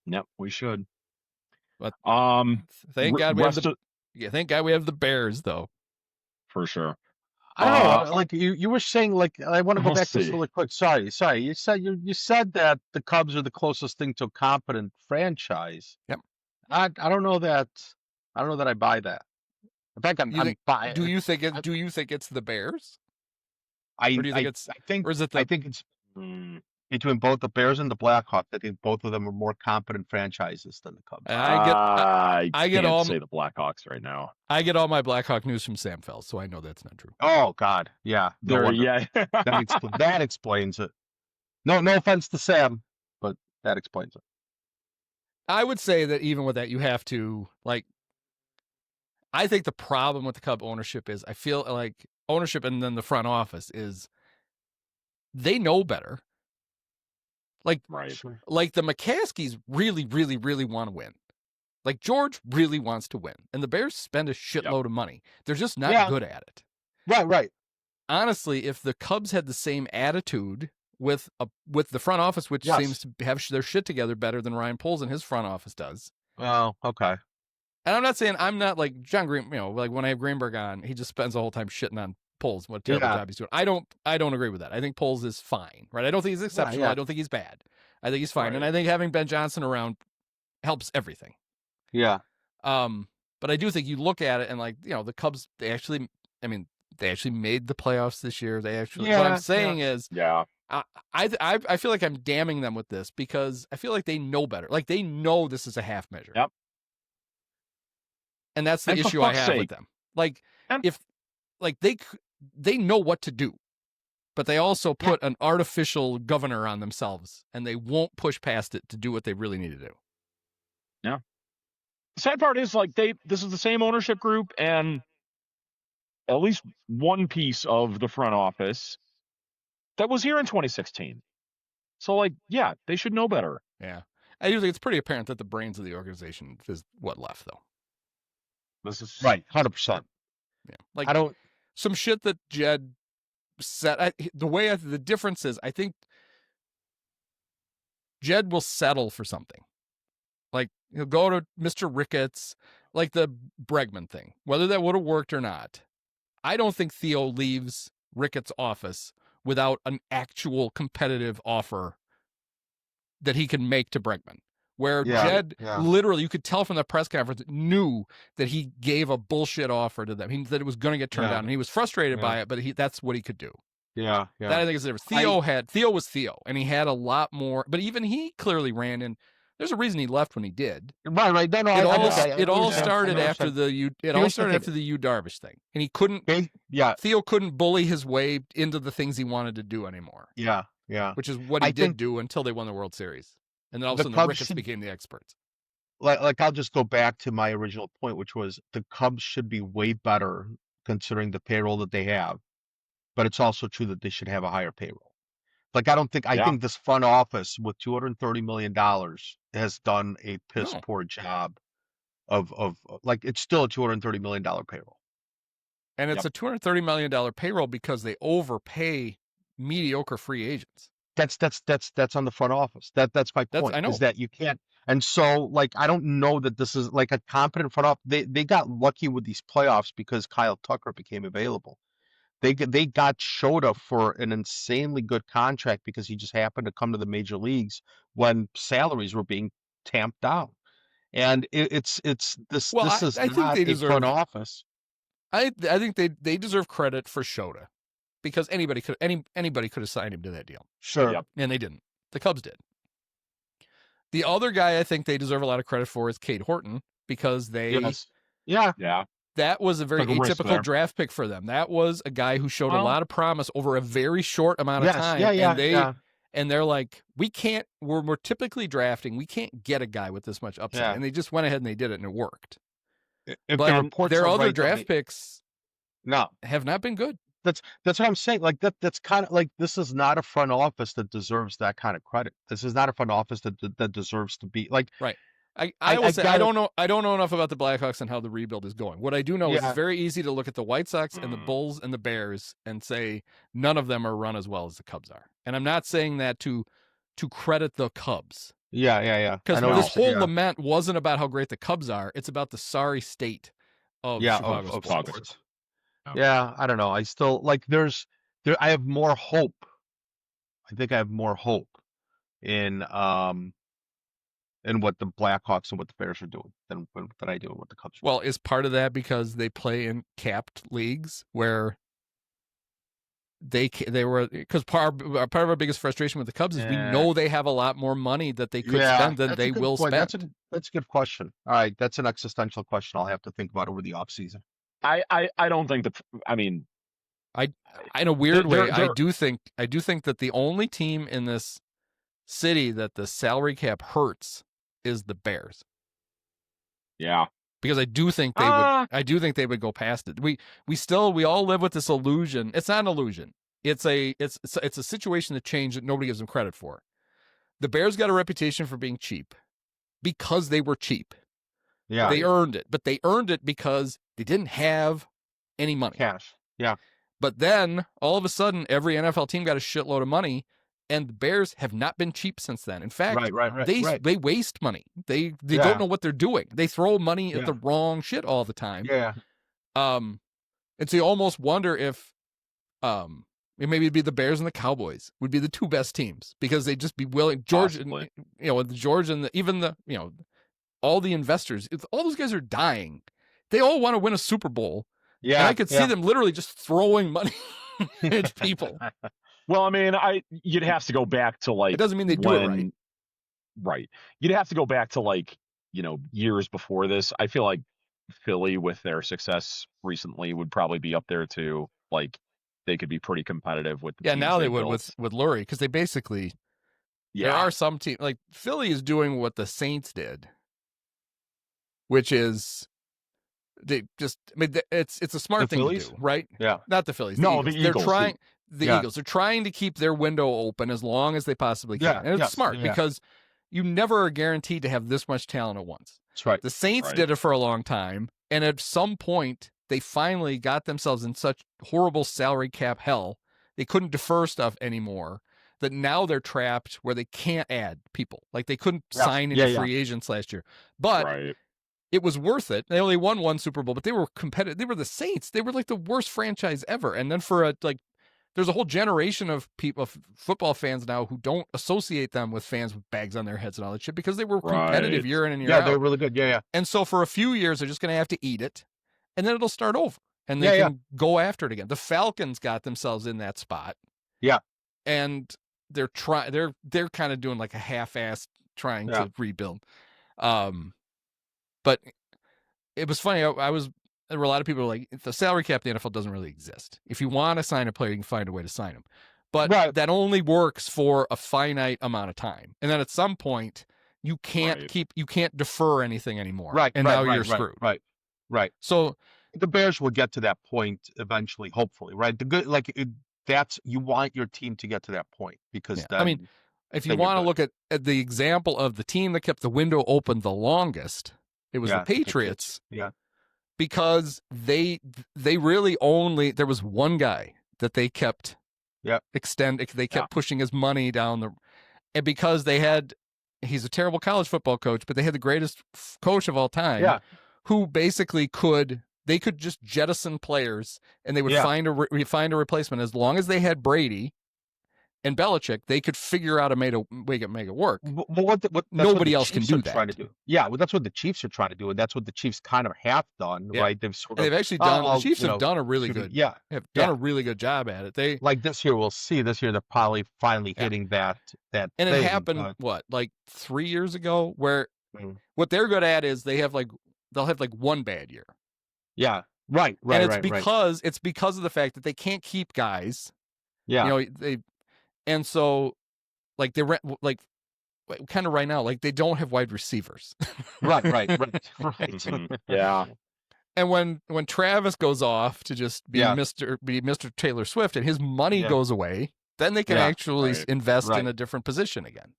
Yep. We should. But thank God we have thank God we have the Bears, though. For sure. I don't know. You were saying, I want to go back to this really quick. Sorry. You said that the Cubs are the closest thing to a competent franchise. Yep. I don't know that. I don't know that I buy that. In fact, I'm buying. Do you think it's the Bears? I think it's between both the Bears and the Blackhawks. I think both of them are more competent franchises than the Cubs. I can't say the Blackhawks right now. I get all my Blackhawk news from Sam Fels, so I know that's not true. Oh God, yeah, that explains it. No offense to Sam, but that explains it. I would say that even with that, you have to I think the problem with the Cub ownership is I feel like ownership and then the front office is they know better. The McCaskies really, really, really want to win. George really wants to win, and the Bears spend a shitload of money. They're just not good at it. Right. Honestly, if the Cubs had the same attitude with the front office, which seems to have their shit together better than Ryan Poles and his front office does. Oh, okay. And I'm not saying I'm not like John Green. When I have Greenberg on, he just spends the whole time shitting on Poles. What a terrible job he's doing. I don't agree with that. I think Poles is fine. Right. I don't think he's exceptional. I don't think he's bad. I think he's fine. Right. And I think having Ben Johnson around helps everything. Yeah. But I do think you look at it and the Cubs, they actually made the playoffs this year. They actually, what I'm saying is, I feel like I'm damning them with this because I feel like they know better. They know this is a half measure. Yep. And that's the issue I have with them. They know what to do, but they also put an artificial governor on themselves, and they won't push past it to do what they really need to do. Yeah. The sad part is this is the same ownership group and at least one piece of the front office that was here in 2016. So they should know better. Yeah. I do think it's pretty apparent that the brains of the organization is what left though. This is right. 100%. Yeah. I don't. some shit that Jed said. The difference is, I think Jed will settle for something. Like, he'll go to Mr. Ricketts, like the Bregman thing, whether that would have worked or not. I don't think Theo leaves Ricketts' office without an actual competitive offer that he can make to Bregman. Where Jed literally, you could tell from the press conference, knew that he gave a bullshit offer to them. That it was going to get turned down, and he was frustrated by it, but that's what he could do. Yeah. That I think is the difference. Theo was Theo, and he had a lot more, but even he clearly ran in. There's a reason he left when he did. Right. No, it all started after the Yu Darvish thing, and he couldn't. Theo couldn't bully his way into the things he wanted to do anymore. Yeah. Which is what he did do until they won the World Series, and then all of a sudden the Ricketts became the experts. Like I'll just go back to my original point, which was the Cubs should be way better considering the payroll that they have, but it's also true that they should have a higher payroll. Like, I think this front office with $230 million has done a piss poor job of like, it's still a $230 million payroll. And it's a $230 million payroll because they overpay mediocre free agents. That's on the front office. That's my point. I know. Is that you can't. And so, like, I don't know that this is like a competent front office. They got lucky with these playoffs because Kyle Tucker became available. They got Shota for an insanely good contract because he just happened to come to the major leagues when salaries were being tamped down, and it's this. Well, this is I not think they deserve front office. I think they deserve credit for Shota because anybody could have signed him to that deal. Sure, and they didn't. The Cubs did. The other guy I think they deserve a lot of credit for is Cade Horton because they that was a very atypical draft pick for them. That was a guy who showed a lot of promise over a very short amount of time. And they're like, we're typically drafting. We can't get a guy with this much upside. Yeah. And they just went ahead and they did it and it worked. But their other draft picks have not been good. That's what I'm saying. Like that's kind of like, this is not a front office that deserves that kind of credit. This is not a front office that deserves to be like, right. I will say I don't know enough about the Blackhawks and how the rebuild is going. What I do know is it's very easy to look at the White Sox and the Bulls and the Bears and say none of them are run as well as the Cubs are. And I'm not saying that to credit the Cubs. Yeah. Because this whole lament wasn't about how great the Cubs are. It's about the sorry state of Chicago sports. Yeah, I don't know. I still like I have more hope. I think I have more hope in what the Blackhawks and what the Bears are doing than I do in what the Cubs are doing. Well, is part of that because they play in capped leagues where they were, because part of our biggest frustration with the Cubs is we know they have a lot more money that they could spend than they will spend. That's a good question. All right, that's an existential question I'll have to think about over the offseason. I don't think in a weird way, I do think that the only team in this city that the salary cap hurts is the Bears. Yeah. Because I do think they would go past it. We all live with this illusion. It's not an illusion. It's a situation that changed that nobody gives them credit for. The Bears got a reputation for being cheap because they were cheap. Yeah. They earned it, but they earned it because they didn't have any money. Cash. Yeah. But then all of a sudden every NFL team got a shitload of money. And the Bears have not been cheap since then. In fact, they waste money. They don't know what they're doing. They throw money at the wrong shit all the time. Yeah. And so you almost wonder if maybe it'd be the Bears and the Cowboys would be the two best teams because they'd just be willing. George and all the investors, if all those guys are dying, they all want to win a Super Bowl. Yeah. And I could see them literally just throwing money at people. Well, I mean, you'd have to go back to like. It doesn't mean they do it right. Right. You'd have to go back to like, years before this. I feel like Philly with their success recently would probably be up there too. Like they could be pretty competitive with. The now they would with Lurie because they basically. Yeah. There are some teams like Philly is doing what the Saints did, which is. It's a smart thing to do, right? Yeah. Not the Phillies. No, the Eagles. They're trying. The Eagles are trying to keep their window open as long as they possibly can. And it's smart because you never are guaranteed to have this much talent at once. That's right. The Saints did it for a long time. And at some point, they finally got themselves in such horrible salary cap hell. They couldn't defer stuff anymore, that now they're trapped where they can't add people. Like they couldn't sign any free agents last year. But it was worth it. They only won one Super Bowl, but they were competitive. They were the Saints. They were like the worst franchise ever. And then for there's a whole generation of people, football fans now, who don't associate them with fans with bags on their heads and all that shit because they were competitive year in and year out. Yeah, they were really good. Yeah. And so for a few years, they're just going to have to eat it, and then it'll start over, and they can go after it again. The Falcons got themselves in that spot. Yeah. And they're kind of doing like a half-assed trying to rebuild. But it was funny. There were a lot of people who were like, the salary cap in the NFL doesn't really exist. If you want to sign a player, you can find a way to sign him. But that only works for a finite amount of time. And then at some point, you can't you can't defer anything anymore. And now you're screwed. Right. So the Bears will get to that point eventually, hopefully, right? The good, you want your team to get to that point because then, I mean, if you want to look at the example of the team that kept the window open the longest, it was the Patriots. Yeah. Because they really only, there was one guy that they kept they kept pushing his money down and because he's a terrible college football coach, but they had the greatest coach of all time who basically they could just jettison players and they would find a replacement. As long as they had Brady and Belichick, they could figure out a way to make it work. Nobody else can do that. Trying to do. Yeah, well, that's what the Chiefs are trying to do, and that's what the Chiefs kind of have done, right? They've actually done. The Chiefs have done a really good. Have done a really good job at it. They this year. We'll see. This year they're probably finally hitting that. And it happened 3 years ago, where what they're good at is they'll have one bad year. Yeah. Right. And it's because of the fact that they can't keep guys. Yeah. And so, they kind of right now, they don't have wide receivers. Right. Yeah. And when Travis goes off to just be Mr. Taylor Swift and his money goes away, then they can actually invest in a different position again.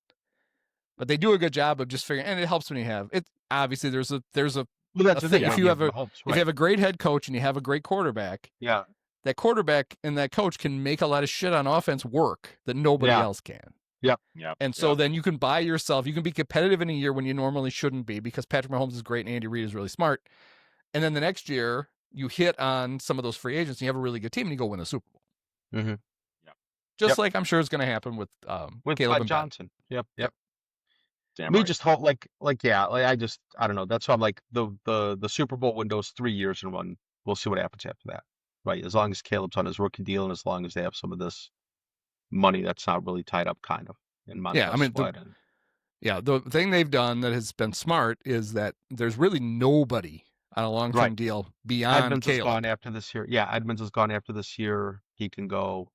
But they do a good job of just figuring, and it helps when you have it. Obviously, there's a thing. If you have a great head coach and you have a great quarterback, that quarterback and that coach can make a lot of shit on offense work that nobody else can. Yep. And so then you can buy yourself, you can be competitive in a year when you normally shouldn't be because Patrick Mahomes is great and Andy Reid is really smart. And then the next year you hit on some of those free agents and you have a really good team and you go win a Super Bowl. Mm-hmm. Just like I'm sure it's going to happen with Caleb and Johnson. Yep. Damn we right. just hope I don't know. That's why I'm like the Super Bowl window is 3 years in one. We'll see what happens after that. Right, as long as Caleb's on his rookie deal, and as long as they have some of this money that's not really tied up, kind of. The thing they've done that has been smart is that there's really nobody on a long-term deal beyond Edmonds Caleb. Has gone after this year. Yeah, Edmonds has gone after this year. He can go.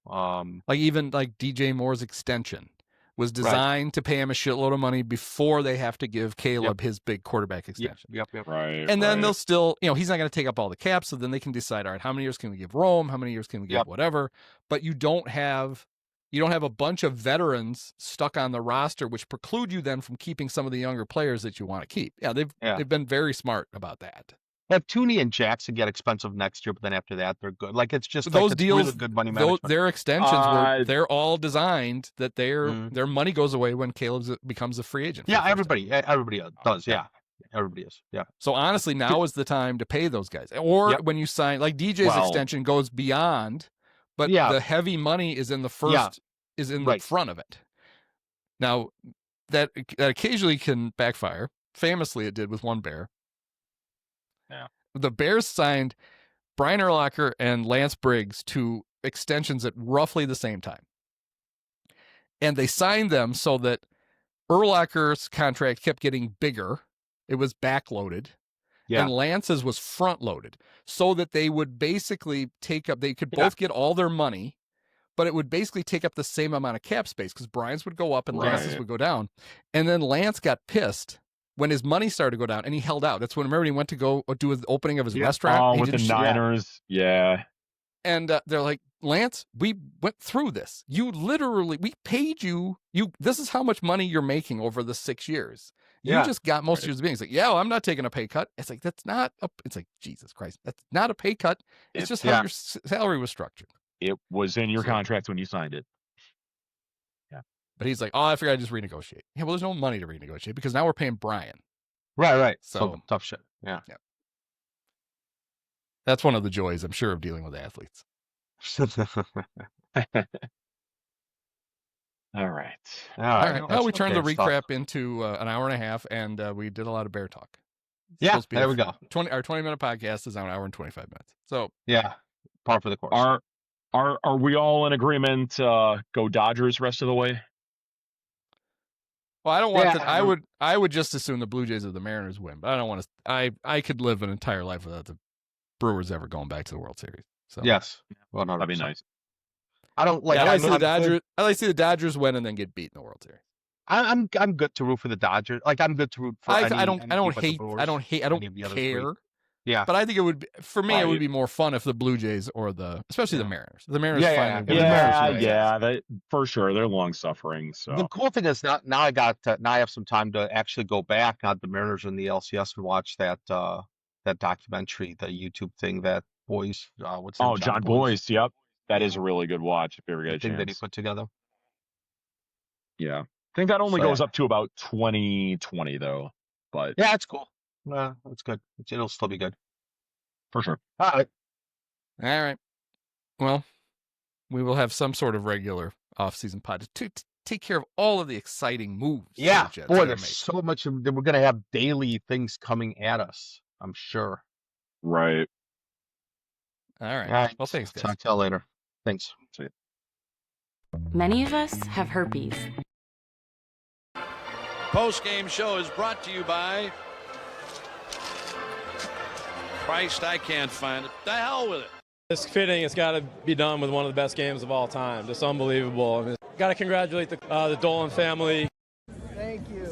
Even DJ Moore's extension was designed to pay him a shitload of money before they have to give Caleb his big quarterback extension. Yep. Right. And then they'll still, he's not going to take up all the cap, so then they can decide, all right, how many years can we give Rome? How many years can we give whatever? But you don't have a bunch of veterans stuck on the roster, which preclude you then from keeping some of the younger players that you want to keep. Yeah, they've been very smart about that. Have Tooney and Jackson get expensive next year, but then after that they're good. It's just those deals, really good money management. Their extensions they're all designed that their money goes away when Caleb becomes a free agent. Yeah, everybody does. Yeah, everybody is. Yeah. So honestly, now is the time to pay those guys. Or when you sign, DJ's extension goes beyond, but the heavy money is in the first is in the front of it. Now that occasionally can backfire. Famously, it did with one Bear. Yeah. The Bears signed Brian Urlacher and Lance Briggs to extensions at roughly the same time. And they signed them so that Urlacher's contract kept getting bigger. It was backloaded. Yeah. And Lance's was front-loaded so that they would basically they could both get all their money, but it would basically take up the same amount of cap space because Brian's would go up and Lance's would go down. And then Lance got pissed when his money started to go down, and he held out. That's when, remember, he went to go do the opening of his restaurant. With the Niners. Yeah. And they're like, Lance, we went through this. We paid you. This is how much money you're making over the 6 years. You just got most of your being. It's like, yeah, well, I'm not taking a pay cut. It's like, it's like, Jesus Christ, that's not a pay cut. It's just how your salary was structured. It was in your contract when you signed it. Yeah. But he's like, oh, I figured I'd just renegotiate. Yeah, well, there's no money to renegotiate because now we're paying Brian. Right. So tough shit. Yeah. That's one of the joys, I'm sure, of dealing with athletes. All right. Well, we turned the recrap into an hour and a half, and we did a lot of bear talk. There we go. Our 20-minute podcast is on an hour and 25 minutes. So par for the course. Are we all in agreement? Go Dodgers rest of the way. Well, I don't want that. I would just assume the Blue Jays or the Mariners win, but I don't want to. I could live an entire life without the Brewers ever going back to the World Series. So yes, 100%. That'd be nice. I don't like. I like to see the Dodgers. I like to see the Dodgers win and then get beat in the World Series. I'm good to root for the Dodgers. Like I'm good to root for. I don't care. Yeah, but I think it would be, for me. It would be more fun if the Blue Jays or especially the Mariners. The Mariners, for sure. They're long suffering. So the cool thing is now I have some time to actually go back on the Mariners and the LCS and watch that documentary, the YouTube thing that Boys. John Boyce. Yep, that is a really good watch if you ever get a chance. That he put together. Yeah, I think that only goes up to about 2020 though. But yeah, it's cool. That's good. It'll still be good. For sure. All right. Well, we will have some sort of regular off-season pod to take care of all of the exciting moves. Yeah, boy, there's so much. We're going to have daily things coming at us, I'm sure. Right. All right. Well, thanks, guys. Talk to y'all later. Thanks. See you. Many of us have herpes. Post-game show is brought to you by Christ, I can't find it. The hell with it. It's fitting. It's got to be done with one of the best games of all time. Just unbelievable. I mean, got to congratulate the Dolan family. Thank you.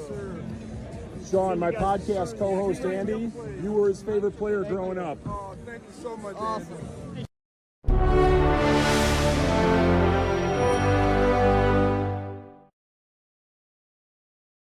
Sean, my podcast co-host Andy, you were his favorite player growing up. Oh, thank you so much. Awesome.